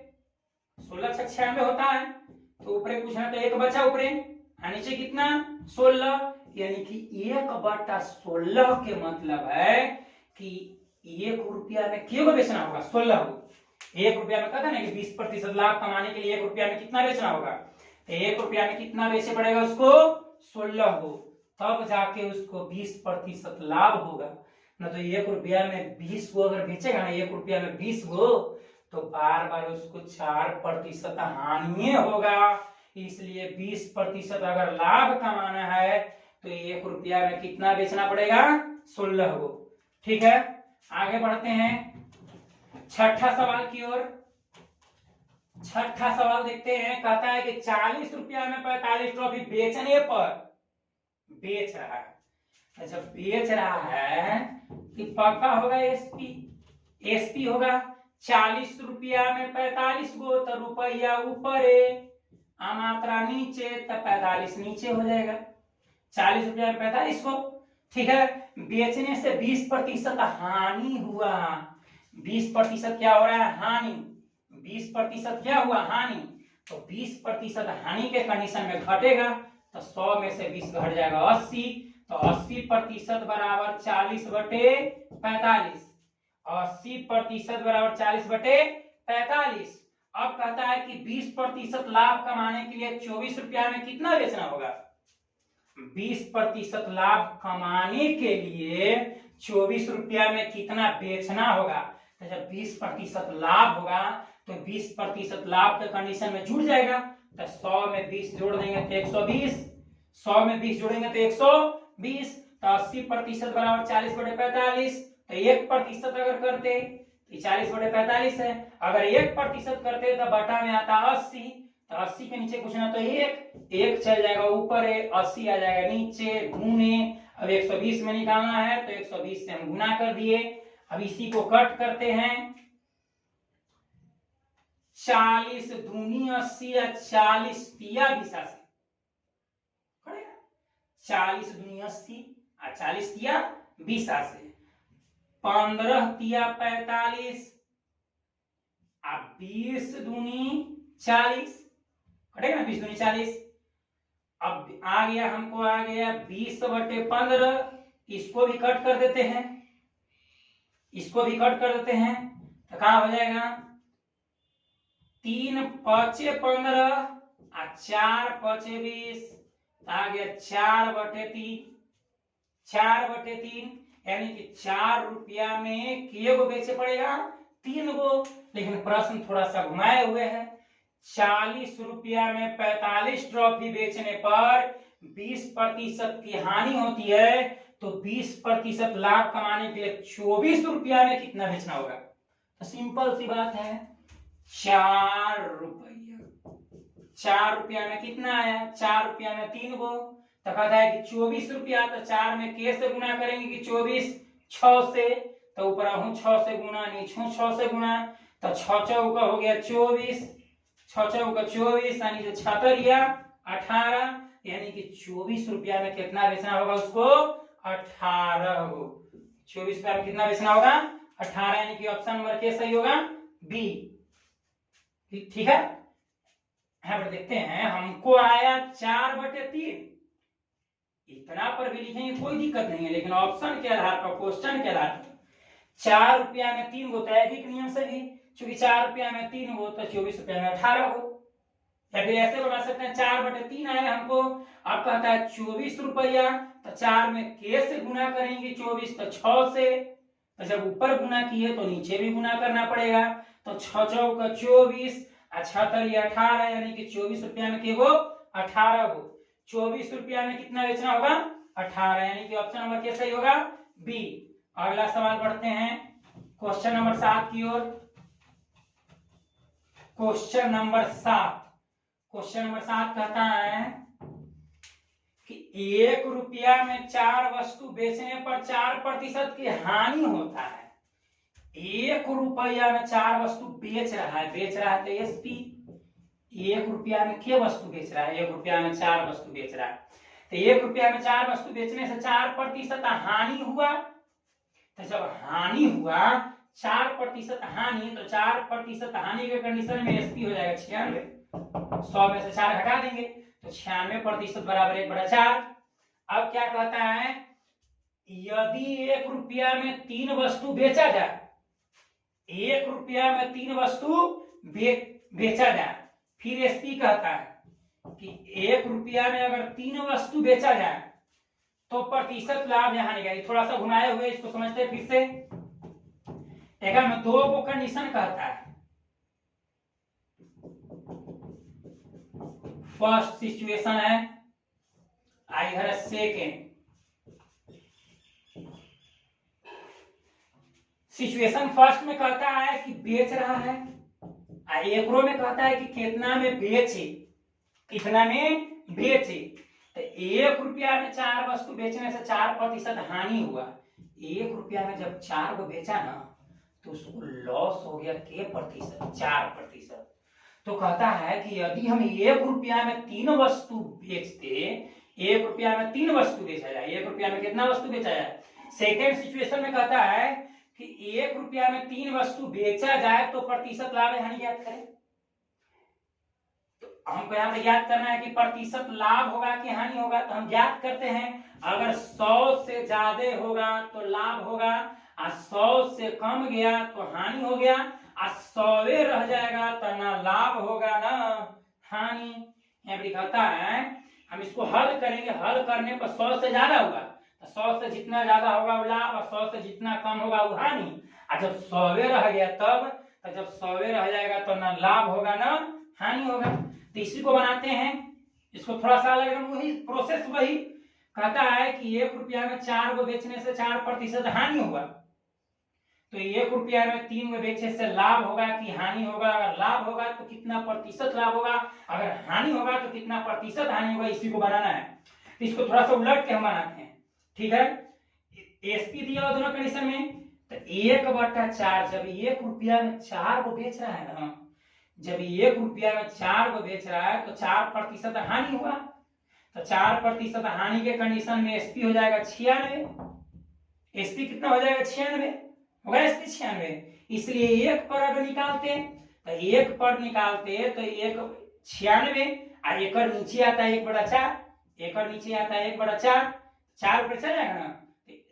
16 6 96 होता है। तो ऊपरे पूछना तो 1 बचा ऊपरे, नीचे कितना 16, यानी कि 1/16 के मतलब है कि 1 रुपया में क्यों बेचना होगा 16 को। 1 रुपया में कहता है ना कि 20% लाभ कमाने के लिए 1 रुपया में कितना बेचना होगा। तो 1 रुपया में कितना बेचे पड़ेगा उसको 16 को, तब जाके उसको 20% लाभ होगा। ना तो 1 रुपया में 20 को अगर बेचेगा ना, 1 रुपया में 20 को, तो बार बार उसको 4% हानि होगा। इसलिए 20% अगर लाभ कमाना है तो 1 रुपया में कितना बेचना पड़ेगा 16 को। ठीक है, आगे बढ़ते हैं छठा सवाल की ओर। छठा सवाल देखते हैं, कहता है कि 40 रुपया में 45 ट्रॉफी बेचने पर बेच रहा है। जब बेच रहा है कि पक्का होगा एसपी होगा। 40 रुपया में 45 गो, तो रुपया ऊपर है, मात्रा नीचे, तब 45 नीचे हो जाएगा। 40 रुपया में 45 को, ठीक है। बेचने से 20% हानि हुआ। 20% क्या हो रहा है हानि, 20% क्या हुआ हानि, तो 20% हानि के कंडीशन में घटेगा, तो 100 में से 20 घट जाएगा 80, तो 80% बराबर 40/45। 80% बराबर 40/45। अब कहता है कि 20% लाभ कमाने के लिए 24 रुपया में कितना बेचना होगा। 20% लाभ कमाने के लिए 24 रुपया में कितना बेचना होगा। तो जब 20% लाभ होगा तो 20% लाभ के कंडीशन में जुड़ जाएगा। तो 100 में 20 जोड़ देंगे तो 120, 100 में 20 जोड़ेंगे तो 120, तो 80% बराबर 40/45। तो 1% अगर करते तो 40/45 है। अगर 1% करते तो बटा में आता 80, तो 80 के नीचे कुछ ना तो एक चल जाएगा ऊपर है, 80 आ जाएगा नीचे, गुने। अब 120 में निकालना है तो 120 से हम गुना कर दिए। अब इसी को कट करते हैं, 40 दूनी 80 या 40 तिया 20 से 40 दूनी 80 और 40 तिया 20 से 15 तिया 45 और 20 दूनी 40 कटेगा ना, 20 दूनी 40। अब आ गया, हमको आ गया 20/15। इसको भी कट कर देते हैं, इसको भी कट कर देते हैं, तो कहाँ हो जाएगा 3 5 15 और 4 5 20, आ गया 4/3, 4/3 यानी कि 4 रुपया में के गो बेचे पड़ेगा, 3 गो। लेकिन प्रश्न थोड़ा सा घुमाए हुए है। 40 रुपया में 45 ट्रॉफी बेचने पर 20% की हानि होती है, तो 20% लाभ कमाने के लिए 24 रुपया में कितना बेचना होगा। तो सिंपल सी बात है, 4 रुपया, 4 रुपया में कितना आया, 4 रुपया में 3 गो। तो कहता है कि 24 रुपया, तो 4 में के से गुना करेंगे कि 24, 6 से, तो ऊपर हूं 6 से गुना, नीचे 6 से गुना, तो 6 चौका हो गया 24, 6 चौका 24 यानी कि 6 या 18, यानी कि 24 रुपया में कितना बेचना होगा उसको, 18 गो। 24 रुपया में कितना बेचना होगा, 18, यानी कि ऑप्शन नंबर के सही होगा, बी। ठीक है, यहाँ पर देखते हैं, हमको आया 4/3। इतना पर भी लिखेंगे कोई दिक्कत नहीं है, लेकिन ऑप्शन के आधार पर, क्वेश्चन के आधार पर 4 रुपया में 3 गो, तो एक नियम से भी, चूंकि 4 रुपया में 3 गो तो 24 रुपया में 18 गो। या फिर ऐसे बना सकते हैं, 4/3 आया हमको, अब कहता है 24 रुपया, तो 4 में के से गुना करेंगे 24, तो 6 से, तो जब ऊपर गुना किए तो नीचे भी गुना करना पड़ेगा, तो 6 चौका 24 और 6 या 18, यानी कि 24 रुपया में के गो, 18 गो। 24 रुपया में कितना बेचना होगा, 18, यानी कि ऑप्शन नंबर क्या सही होगा, बी। अगला सवाल पढ़ते हैं, क्वेश्चन नंबर 7 की ओर। क्वेश्चन नंबर 7, क्वेश्चन नंबर 7 कहता है कि 1 रुपया में 4 वस्तु बेचने पर 4% की हानि होता है। 1 रुपया में 4 वस्तु बेच रहा है तो एसपी। 1 रुपया में क्या वस्तु बेच रहा है, 1 रुपया में 4 वस्तु बेच रहा है, तो 1 रुपया में 4 वस्तु बेचने से 4% हानि हुआ। तो जब हानि हुआ 4% हानि, तो 4% हानि के कंडीशन में एसपी हो जाएगा 96। 100 में से 4 हटा देंगे तो 96% बराबर 1/4। अब क्या कहता है, यदि 1 रुपया में 3 वस्तु बेचा जाए, 1 रुपया में 3 वस्तु बेचा जाए, फिर एसपी कहता है कि 1 रुपया में अगर 3 वस्तु बेचा जाए तो प्रतिशत लाभ यहाँ निकालिए। थोड़ा सा घुमाए हुए इसको समझते हैं फिर से। देखा, मैं 2 को कंडीशन कहता है। फर्स्ट सिचुएशन है, इधर सेकेंड सिचुएशन। फर्स्ट में कहता है कि बेच रहा है, एक रो में कहता है कि कितना में बेचे, कितना में बेचे। तो 1 रुपया में 4 वस्तु बेचने से 4% हानि हुआ। 1 रुपया में जब 4 को बेचा ना, तो उसको लॉस हो गया के प्रतिशत, 4%। तो कहता है कि यदि हम 1 रुपया में 3 वस्तु बेचते, 1 रुपया में 3 वस्तु बेचा जाए, 1 रुपया में कितना वस्तु बेचा जाए। सेकेंड सिचुएशन में कहता है कि 1 रुपया में 3 वस्तु बेचा जाए तो प्रतिशत लाभ हानि ज्ञात करें। तो हमको यहाँ पे ज्ञात करना है कि प्रतिशत लाभ होगा कि हानि होगा। तो हम ज्ञात करते हैं, अगर 100 से ज्यादा होगा तो लाभ होगा, और 100 से कम गया तो हानि हो गया, और 100 रह जाएगा तो ना लाभ होगा ना हानि। यहाँ पे कहता है हम इसको हल करेंगे, हल करने पर 100 से ज्यादा होगा तो 100 से जितना ज्यादा होगा वो लाभ और 100 से जितना कम होगा वो हानि। और जब 100 रह गया तब तो जब 100 रह जाएगा तो ना लाभ होगा ना हानि होगा। तो इसी को बनाते हैं, इसको थोड़ा सा अलग, वही प्रोसेस वही कहता है कि 1 रुपया में 4 को बेचने से 4% हानि होगा, तो 1 रुपया में 3 को बेचने से लाभ होगा कि हानि होगा। अगर लाभ होगा तो कितना प्रतिशत लाभ होगा, अगर हानि होगा तो कितना प्रतिशत हानि होगा, इसी को बनाना है। तो इसको थोड़ा सा उलट के हम बनाते हैं, ठीक है। एसपी दिया दोनों कंडीशन में, तो 1/4 जब 1 रुपया में 4 को बेच रहा है ना, जब 1 रुपया में 4 को बेच रहा है तो 4% हानि हुआ, तो 4% हानि के कंडीशन में एसपी हो जाएगा 96। एसपी कितना हो जाएगा 96 होगा, एसपी 96। इसलिए 1 पर अगर निकालते तो 1 पर निकालते तो 1 96 और 1 नीचे आता है 1/4, 1 नीचे आता है 1/4, 4 ऊपर चल जाएगा ना,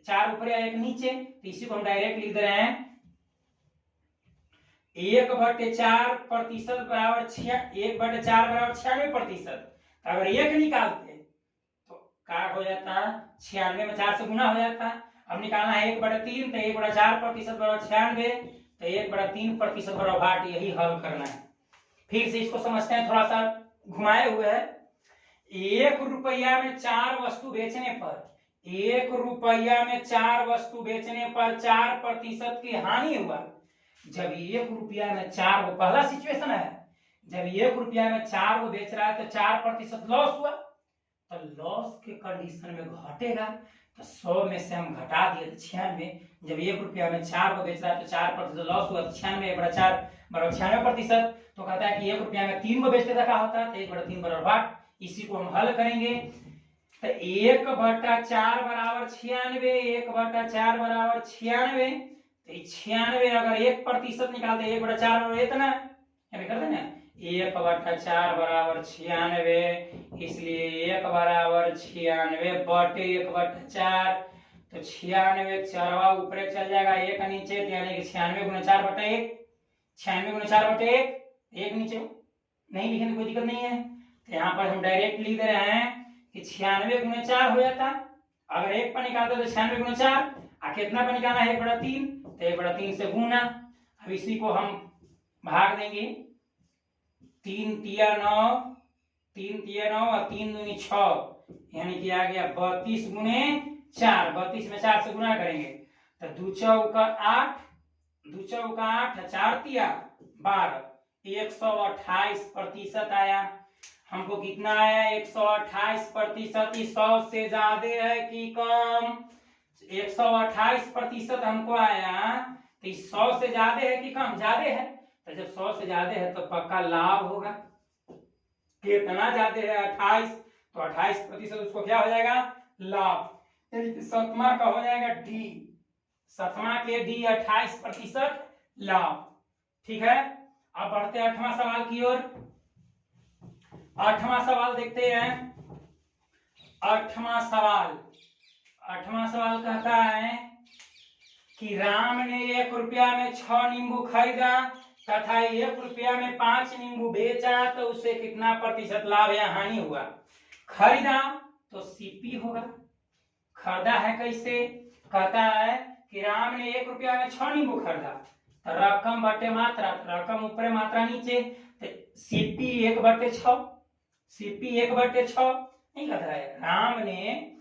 4 ऊपर या 1 नीचे, तो इसी को हम डायरेक्ट लिख दे रहे हैं 1/4 बराबर 1/4 बराबर 96%। अगर 1 निकालते तो क्या हो जाता, 96 में 4 से गुना हो जाता। अब निकालना है 1/3, तो 1/4% बराबर 96, तो 1/3% बराबर 8, यही हल करना है। फिर से इसको समझते हैं, थोड़ा सा घुमाए हुए है। 1 रुपया में 4 वस्तु बेचने पर, 1 रुपया में 4 वस्तु बेचने पर 4% की हानि हुआ। जब 1 रुपया में 4 को, पहला सिचुएशन है, जब 1 रुपया में 4 को बेच रहा है तो 4% लॉस हुआ, तो लॉस के कंडीशन में घटेगा, तो 100 में से हम घटा दिए तो 96। जब 1 रुपया में 4 को बेच रहा है तो 4% लॉस हुआ, तो 96 बराबर 4 बराबर 96%। तो कहता है कि 1 रुपया में 3 को बेचते था, क्या होता है तो 1/3 बराबर 8। इसी को हम हल करेंगे, तो 1/4 बराबर 96, 1/4 बराबर 96, तो 96 अगर 1% निकालते 1/4 बराबर इतना, करते ना 1/4 बराबर 96, इसलिए 1 बराबर 96 बटे 1/4, तो 96 4वां ऊपर चल जाएगा 1 नीचे, यानी कि 96 × 4 बटे 1, 96 × 4 बटे 1 नीचे नहीं लिखेंगे कोई दिक्कत नहीं है। तो यहाँ पर हम डायरेक्ट लिख दे रहे हैं कि 96 × 4 हो जाता, अगर 1 पर निकालते तो 96 × 4, और कितना पर निकालना है 1/3, तो 1/3 से गुना। अब इसी को हम भाग देंगे, 3 तिया 9, 3 तिया 9 और 3 दूनी 6, यानी कि आ गया 32 × 4, 32 में 4 से गुना करेंगे तो 2 चौका 8, 2 चौका 8, 4 तिया 12, 128% आया। हमको कितना आया 128%, 100 से ज्यादा है कि कम, 128% हमको आया, तो 100 से ज्यादा है कि कम, ज्यादा है, तो जब 100 से ज्यादा है तो पक्का लाभ होगा। कितना ज्यादा है 28, तो 28% उसको क्या हो जाएगा लाभ, यानी कि 7वां का हो जाएगा डी, 7वां के डी 28% लाभ। ठीक है, अब बढ़ते हैं 8वां सवाल की ओर। 8वां सवाल देखते हैं। 8वां सवाल कहता है कि राम ने 1 रुपया में 6 नींबू खरीदा तथा 1 रुपया में 5 नींबू बेचा, तो उसे कितना प्रतिशत लाभ या हानि हुआ। खरीदा तो सीपी होगा, खरीदा है कैसे, कहता है कि राम ने 1 रुपया में 6 नींबू खरीदा, तो रकम बटे मात्रा, रकम ऊपर मात्रा नीचे, तो सीपी 1/6, सीपी 1/6 नहीं कहता है। राम ने,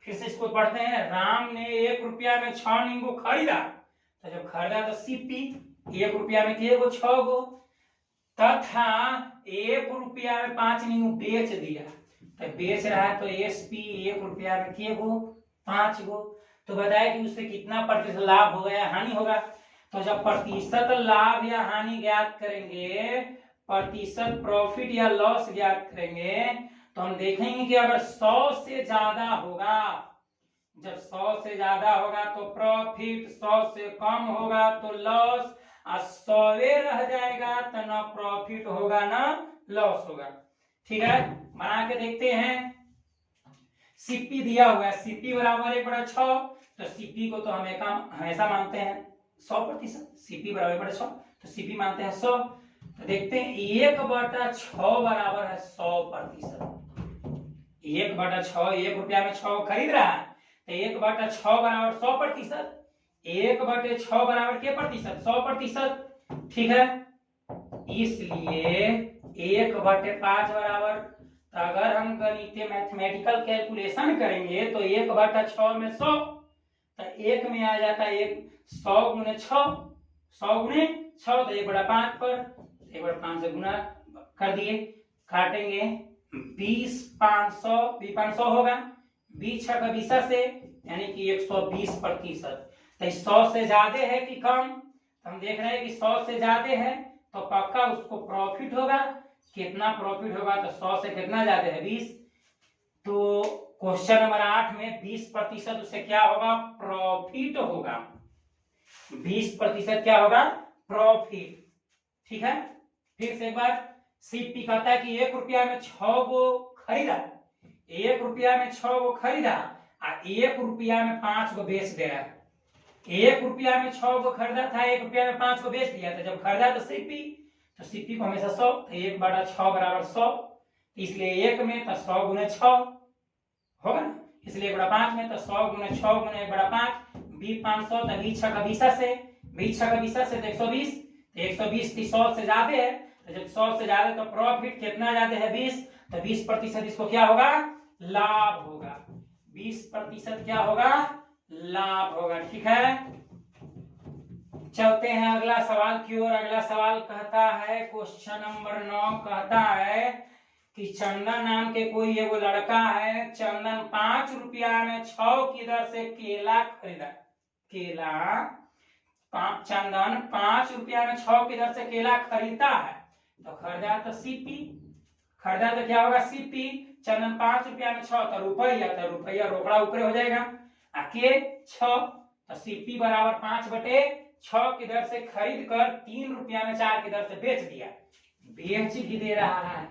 फिर से इसको पढ़ते हैं, राम ने 1 रुपया में 6 नींबू खरीदा, तो जब खरीदा तो सीपी 1 रुपया में किए गो 6 गो, तथा 1 रुपया में 5 नींबू बेच दिया, तो बेच रहा है तो एसपी 1 रुपया में किए गो 5 गो, तो बताया कि उससे कितना प्रतिशत लाभ होगा या हानि होगा। तो जब प्रतिशत लाभ या हानि ज्ञात करेंगे, प्रतिशत प्रॉफिट या लॉस ज्ञात करेंगे, तो हम देखेंगे कि अगर 100 से ज्यादा होगा, जब 100 से ज्यादा होगा तो प्रॉफिट, 100 से कम होगा तो लॉस, और 100 रह जाएगा तो ना प्रॉफिट होगा ना लॉस होगा। ठीक है, बना के देखते हैं। सीपी दिया हुआ है, सीपी बराबर 1/6, तो सीपी को तो हम हमेशा मानते हैं 100%, सीपी बराबर 1/6, तो सीपी मानते हैं 100। तो देखते हैं 1/6 बराबर है 100%, 1/6, 1 रुपया में 6 खरीद रहा है तो 1/6 बराबर 100%। 1/6 बराबर के प्रतिशत? 100%। ठीक है, इसलिए 1/5 बराबर, तो अगर हम गणितीय मैथमेटिकल कैलकुलेशन करेंगे तो 1/6 में 100, तो 1 में आ जाता है 100 गुने 6, 100 गुने 6 तो 1/5 पर 1/5 से गुना कर दिए, काटेंगे 20 500, 500 होगा 20 का 20 से, यानी कि 120%। तो 100 से ज्यादा है कि कम? हम देख रहे हैं कि 100 से ज्यादा है तो पक्का उसको प्रॉफिट होगा। कितना प्रॉफिट होगा? तो 100 से कितना ज्यादा है? 20। तो क्वेश्चन नंबर 8 में 20% उससे क्या होगा? प्रॉफिट होगा। 20% क्या होगा? प्रॉफिट। ठीक है, फिर से एक बार, सीपी कहता है कि 1 रुपया में 6 गो खरीदा, 1 रुपया में 6 गो खरीदा और 1 रुपया में 5 गो बेच दे रहा है। 1 रुपया में 6 गो खरीदा था, 1 रुपया में 5 गो बेच दिया था। जब खरीदा तो सीपी को हमेशा 100, तो 1/6 बराबर 100, इसलिए 1 में तो 100 गुने 6 होगा ना, इसलिए 1/5 में तो 100 गुने 6 गुने 1/5, 500, तो 20 का 20 से, 20 का 20 से तो 120, 120 100 से ज्यादा है, तो जब 100 से ज्यादा तो प्रॉफिट कितना ज्यादा है? 20, तो 20% इसको क्या होगा? लाभ होगा। 20% क्या होगा? लाभ होगा। ठीक है, चलते हैं अगला सवाल की ओर। अगला सवाल कहता है, क्वेश्चन नंबर 9 कहता है कि चंदन नाम के कोई एगो लड़का है, चंदन 5 रुपया में 6 की दर से केला खरीदा। चंदन 5 रुपया में 6 की दर से केला खरीदता है, तो खरीदा तो सीपी, खरीदा तो क्या होगा? सीपी। चंदन 5 रुपया में 6 तो रुपया, तो रुपया रोकड़ा ऊपर हो जाएगा, आके 6, तो सीपी बराबर 5/6 की दर से खरीद कर 3 रुपया में 4 की दर से बेच दिया। बेच भी दे रहा है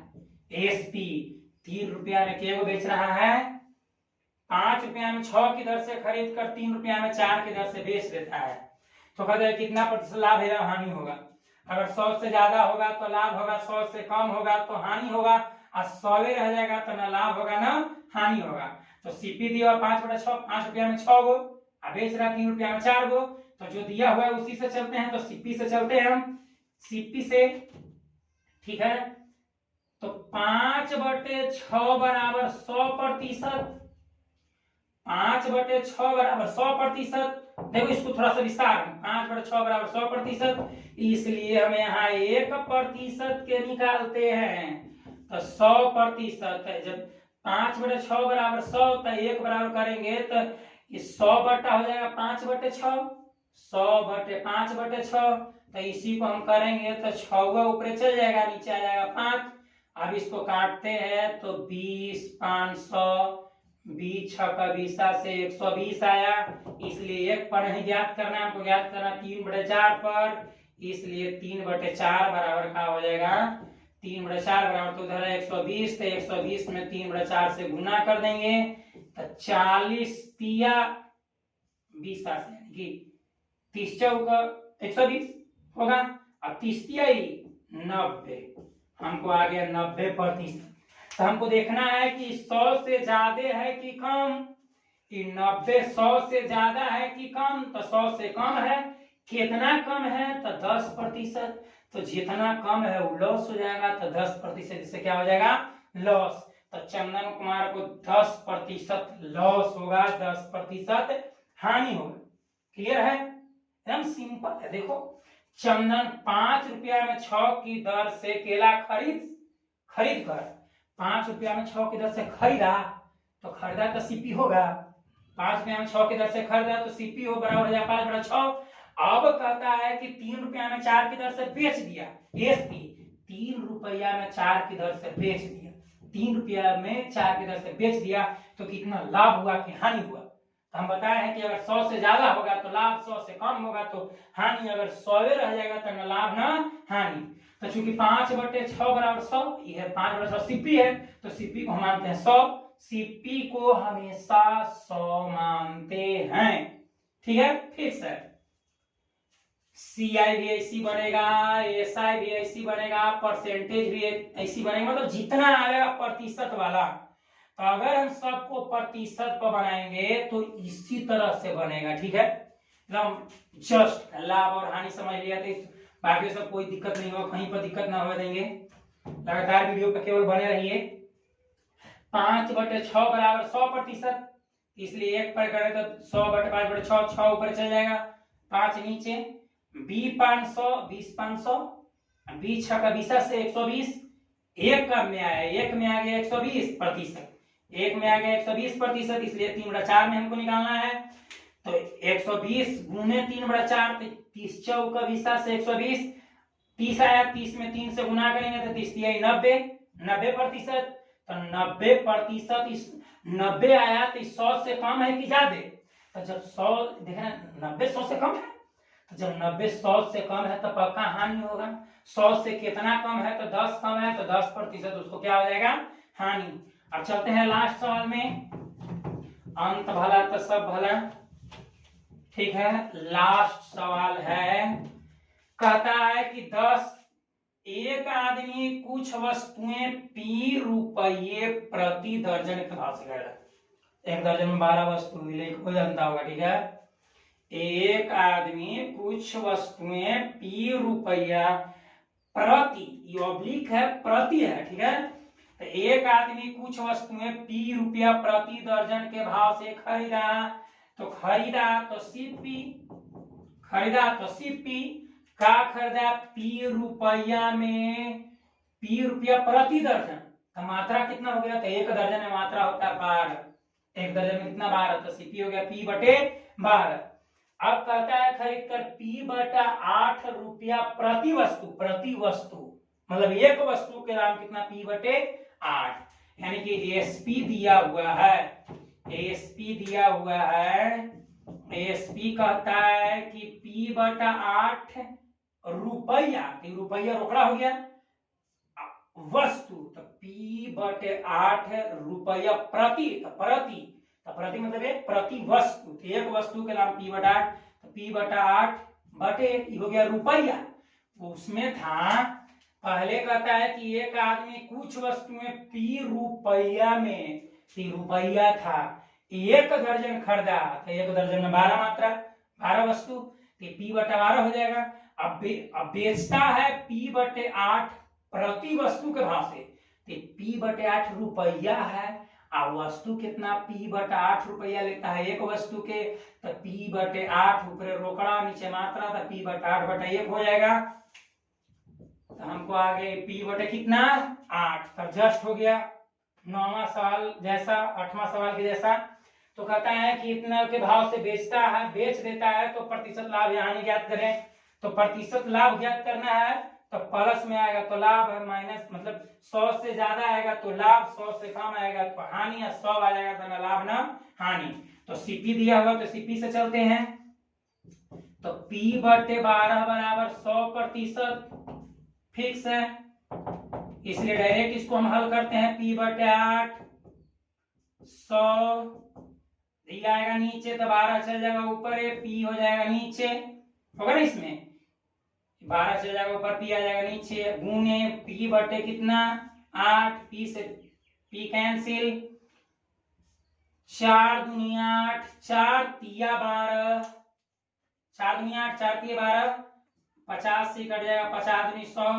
एसपी, 3 रुपया में केगो बेच रहा है? 5 रुपया में 6 की दर से खरीद कर 3 रुपया में 4 की दर से बेच देता है। तो कहते हैं कितना प्रतिशत लाभ है या हानि होगा? अगर 100 से ज्यादा होगा तो लाभ होगा, 100 से कम होगा तो हानि होगा, और 100 रह जाएगा तो ना लाभ होगा ना हानि होगा। तो सीपी दिया 5/6, 5 रुपया में 6 गो, और बेच रहा 3 रुपया में 4 गो, तो जो दिया हुआ है उसी से चलते हैं, तो सीपी से चलते हैं हम, सीपी से। ठीक है, तो 5/6 बराबर 100%, 5/6 बराबर 100%। देखो इसको थोड़ा सा विस्तार, 5/6 बराबर 100%, इसलिए हम यहाँ 1% के निकालते हैं, तो 100%। जब 5/6 बराबर 100, तो 1 बराबर करेंगे तो ये 100 बटा हो जाएगा 5/6, 100/5/6, तो इसी को हम करेंगे तो 6 ऊपर चल जाएगा, नीचे आ जाएगा 5। अब इसको काटते हैं तो 20 500, 20 का 20 से 120 आया, इसलिए 1 पर नहीं ज्ञात करना, हमको ज्ञात करना 3/4 पर, इसलिए 3/4 बराबर का हो जाएगा, 3/4 बराबर, तो उधर है 120, तो 120 में 3/4 से गुना कर देंगे, तो 40 तिया 20 यानी कि 30 चौका 120 होगा, अब 30 तिया 90, हमको आ गया 90%। तो हमको देखना है कि 100 से ज्यादा है कि कम, कि 90 100 से ज्यादा है कि कम, तो 100 से कम है। कितना कम है? तो 10%, तो जितना कम है वो लॉस हो जाएगा, तो 10% इससे क्या हो जाएगा? लॉस। तो चंदन कुमार को 10% लॉस होगा, 10% हानि होगा। क्लियर है? एकदम सिंपल है। देखो, चंदन 5 रुपया में 6 की दर से केला खरीद कर 5 रुपया में 6 की दर से खरीदा, तो खरीदा तो सीपी होगा, 5 रुपया में 6 की दर से खरीदा तो सीपी हो बराबर हो जाएगा 5/6। अब कहता है कि 3 रुपया में 4 की दर से बेच दिया, एसपी 3 रुपया में 4 की दर से बेच दिया, 3 रुपया में 4 की दर से बेच दिया, तो कितना लाभ हुआ कि हानि हुआ? तो हम बताए हैं कि अगर 100 से ज्यादा होगा तो लाभ, 100 से कम होगा तो हानि, अगर 100 रह जाएगा तो न लाभ न हानि। तो चूंकि 5/6 बराबर 100, यह 5/6 सीपी है, तो सीपी को हम मानते हैं 100, सीपी को हमेशा 100 मानते हैं। ठीक है, फिक्स है। सीआई भी ऐसी बनेगा, एसआई भी ऐसी बनेगा, परसेंटेज भी ऐसी बनेगा, मतलब जितना आएगा प्रतिशत वाला तो अगर हम सबको प्रतिशत पर बनाएंगे तो इसी तरह से बनेगा, ठीक है, एकदम जस्ट लाभ और हानि समझ लिया तो बाकी सब कोई दिक्कत नहीं होगा, कहीं पर दिक्कत ना होने देंगे। लगातार वीडियो पर केवल बने रहिए। 5/6 बराबर 100%, इसलिए 1 पर करें तो 100/5/6, 6 ऊपर चल जाएगा, 5 नीचे, b 500, 20 500, 20 6 का 20 से 120, एक कम में आया, एक में आ गया 120%, एक में आ गया 120%, इसलिए 3/4 में हमको निकालना है। तो 120 गुने 3/4, 30 चौका 20 से 120, 30 आया, 30 में 3 से गुना करेंगे तो 30 90, 90%, तो 90%, 90 आया तो 100 से कम है कि ज्यादा? तो जब 100 देखना 90 100 से कम है, तो जब 90 100 से कम है तो पक्का हानि होगा। 100 से कितना कम है? तो 10 कम है, तो 10%, उसको क्या हो जाएगा? हानि। अब चलते हैं लास्ट सवाल में। अंत भला तो सब भला, ठीक है। लास्ट सवाल है, कहता है कि 10 एक आदमी कुछ वस्तुएं P रुपये प्रति दर्जन के भाव से खरीदा। एक दर्जन में 12 वस्तु हो जाता होगा, ठीक है। एक आदमी कुछ वस्तुएं P रुपया प्रति, ये ऑब्लिक है, प्रति है, ठीक है। तो एक आदमी कुछ वस्तुएं P रुपया प्रति दर्जन के भाव से खरीदा, तो खरीदा तो CP, खरीदा तो CP का खरीदा P रुपया में, P रुपया प्रति दर्जन, तो मात्रा कितना हो गया? तो एक दर्जन में मात्रा होता है 12, एक दर्जन में कितना 12, तो CP हो गया P/12। अब कहता है खरीद कर P/8 रुपया प्रति वस्तु, प्रति वस्तु मतलब एक वस्तु के दाम कितना? P/8, यानी कि SP दिया हुआ है, SP दिया हुआ है, SP कहता है कि P/8 रुपया, रुपया रोकड़ा हो गया, वस्तु तो P/8 रुपया प्रति, तो प्रति, तो प्रति मतलब प्रति वस्तु, तो एक वस्तु के नाम P/8, तो P/8 बटे हो गया रुपया। उसमें था पहले कहता है कि एक आदमी कुछ वस्तुएं P रुपया में, रुपया था, एक दर्जन खरीदा, तो एक दर्जन में 12 मात्रा, 12 वस्तु, तो P/12 हो जाएगा। अब बेचता है P/8 प्रति वस्तु के भाव से, तो P/8 रुपया है, और वस्तु कितना? P/8 रुपया लेता है एक वस्तु के, तो P/8 ऊपर रोकड़ा नीचे मात्रा, तो P/8/1 हो जाएगा। तो हमको आगे P/ कितना? 8, तब जस्ट हो गया 9वां सवाल जैसा, 8वां सवाल के जैसा। तो कहता है कि इतना के भाव से बेचता है, बेच देता है, तो प्रतिशत लाभ या हानि ज्ञात करें। तो प्रतिशत लाभ ज्ञात करना है तो प्लस में आएगा तो लाभ है, माइनस मतलब 100 से ज्यादा आएगा तो लाभ, 100 से कम आएगा तो हानि, या 100 आ जाएगा तो ना लाभ ना हानि। तो CP दिया हुआ तो CP से चलते हैं, तो P/12 बराबर 100% फिक्स है, इसलिए डायरेक्ट इसको हम हल करते हैं। P/8 100 दिया आएगा नीचे, तो 12 चल जाएगा ऊपर, P हो जाएगा नीचे, होगा ना, इसमें 12 चल जाएगा ऊपर, P आ जाएगा नीचे, गुने P/ कितना? 8, P से P कैंसिल, 4 दूनी 8, 4 तिया 12, 4 दूनी 8, 4 तिया 12, 50 से कट जाएगा, 50 दूनी 100,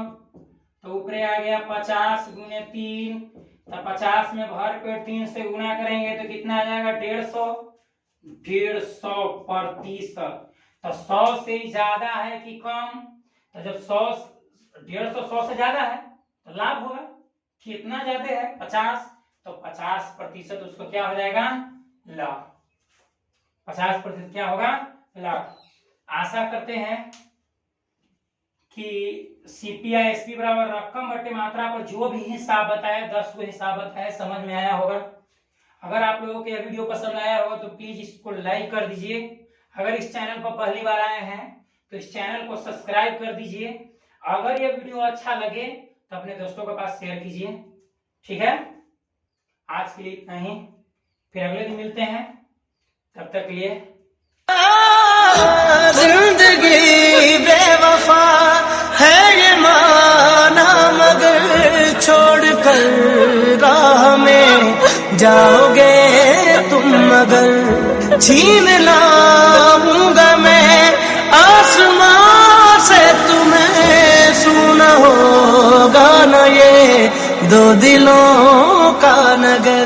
तो ऊपर आ गया 50 गुने 3, तो 50 में भर पेट 3 से गुना करेंगे तो कितना आ जाएगा? 150%। तो 100 से ज्यादा है कि कम? तो जब 100 से ज्यादा है तो लाभ होगा, कितना ज्यादा है? 50, तो 50% उसको क्या हो जाएगा? लाभ। 50% क्या होगा? लाभ। आशा करते हैं कि CP या SP बराबर रकम बटे मात्रा पर जो भी हिसाब बताया, 10 को हिसाब बताया, समझ में आया होगा। अगर आप लोगों को यह वीडियो पसंद आया होगा तो प्लीज इसको लाइक कर दीजिए। अगर इस चैनल पर पहली बार आए हैं तो इस चैनल को सब्सक्राइब कर दीजिए। अगर यह वीडियो अच्छा लगे तो अपने दोस्तों के पास शेयर कीजिए, ठीक है। आज के लिए इतना ही, फिर अगले दिन मिलते हैं, तब तक के लिए जिंदगी बेवफा है ये माना, मगर छोड़ कर राह में जाओगे तुम मगर छीन लाऊंगा मैं आसमां से तुम्हें, सुना होगा न ये दो दिलों का नगर।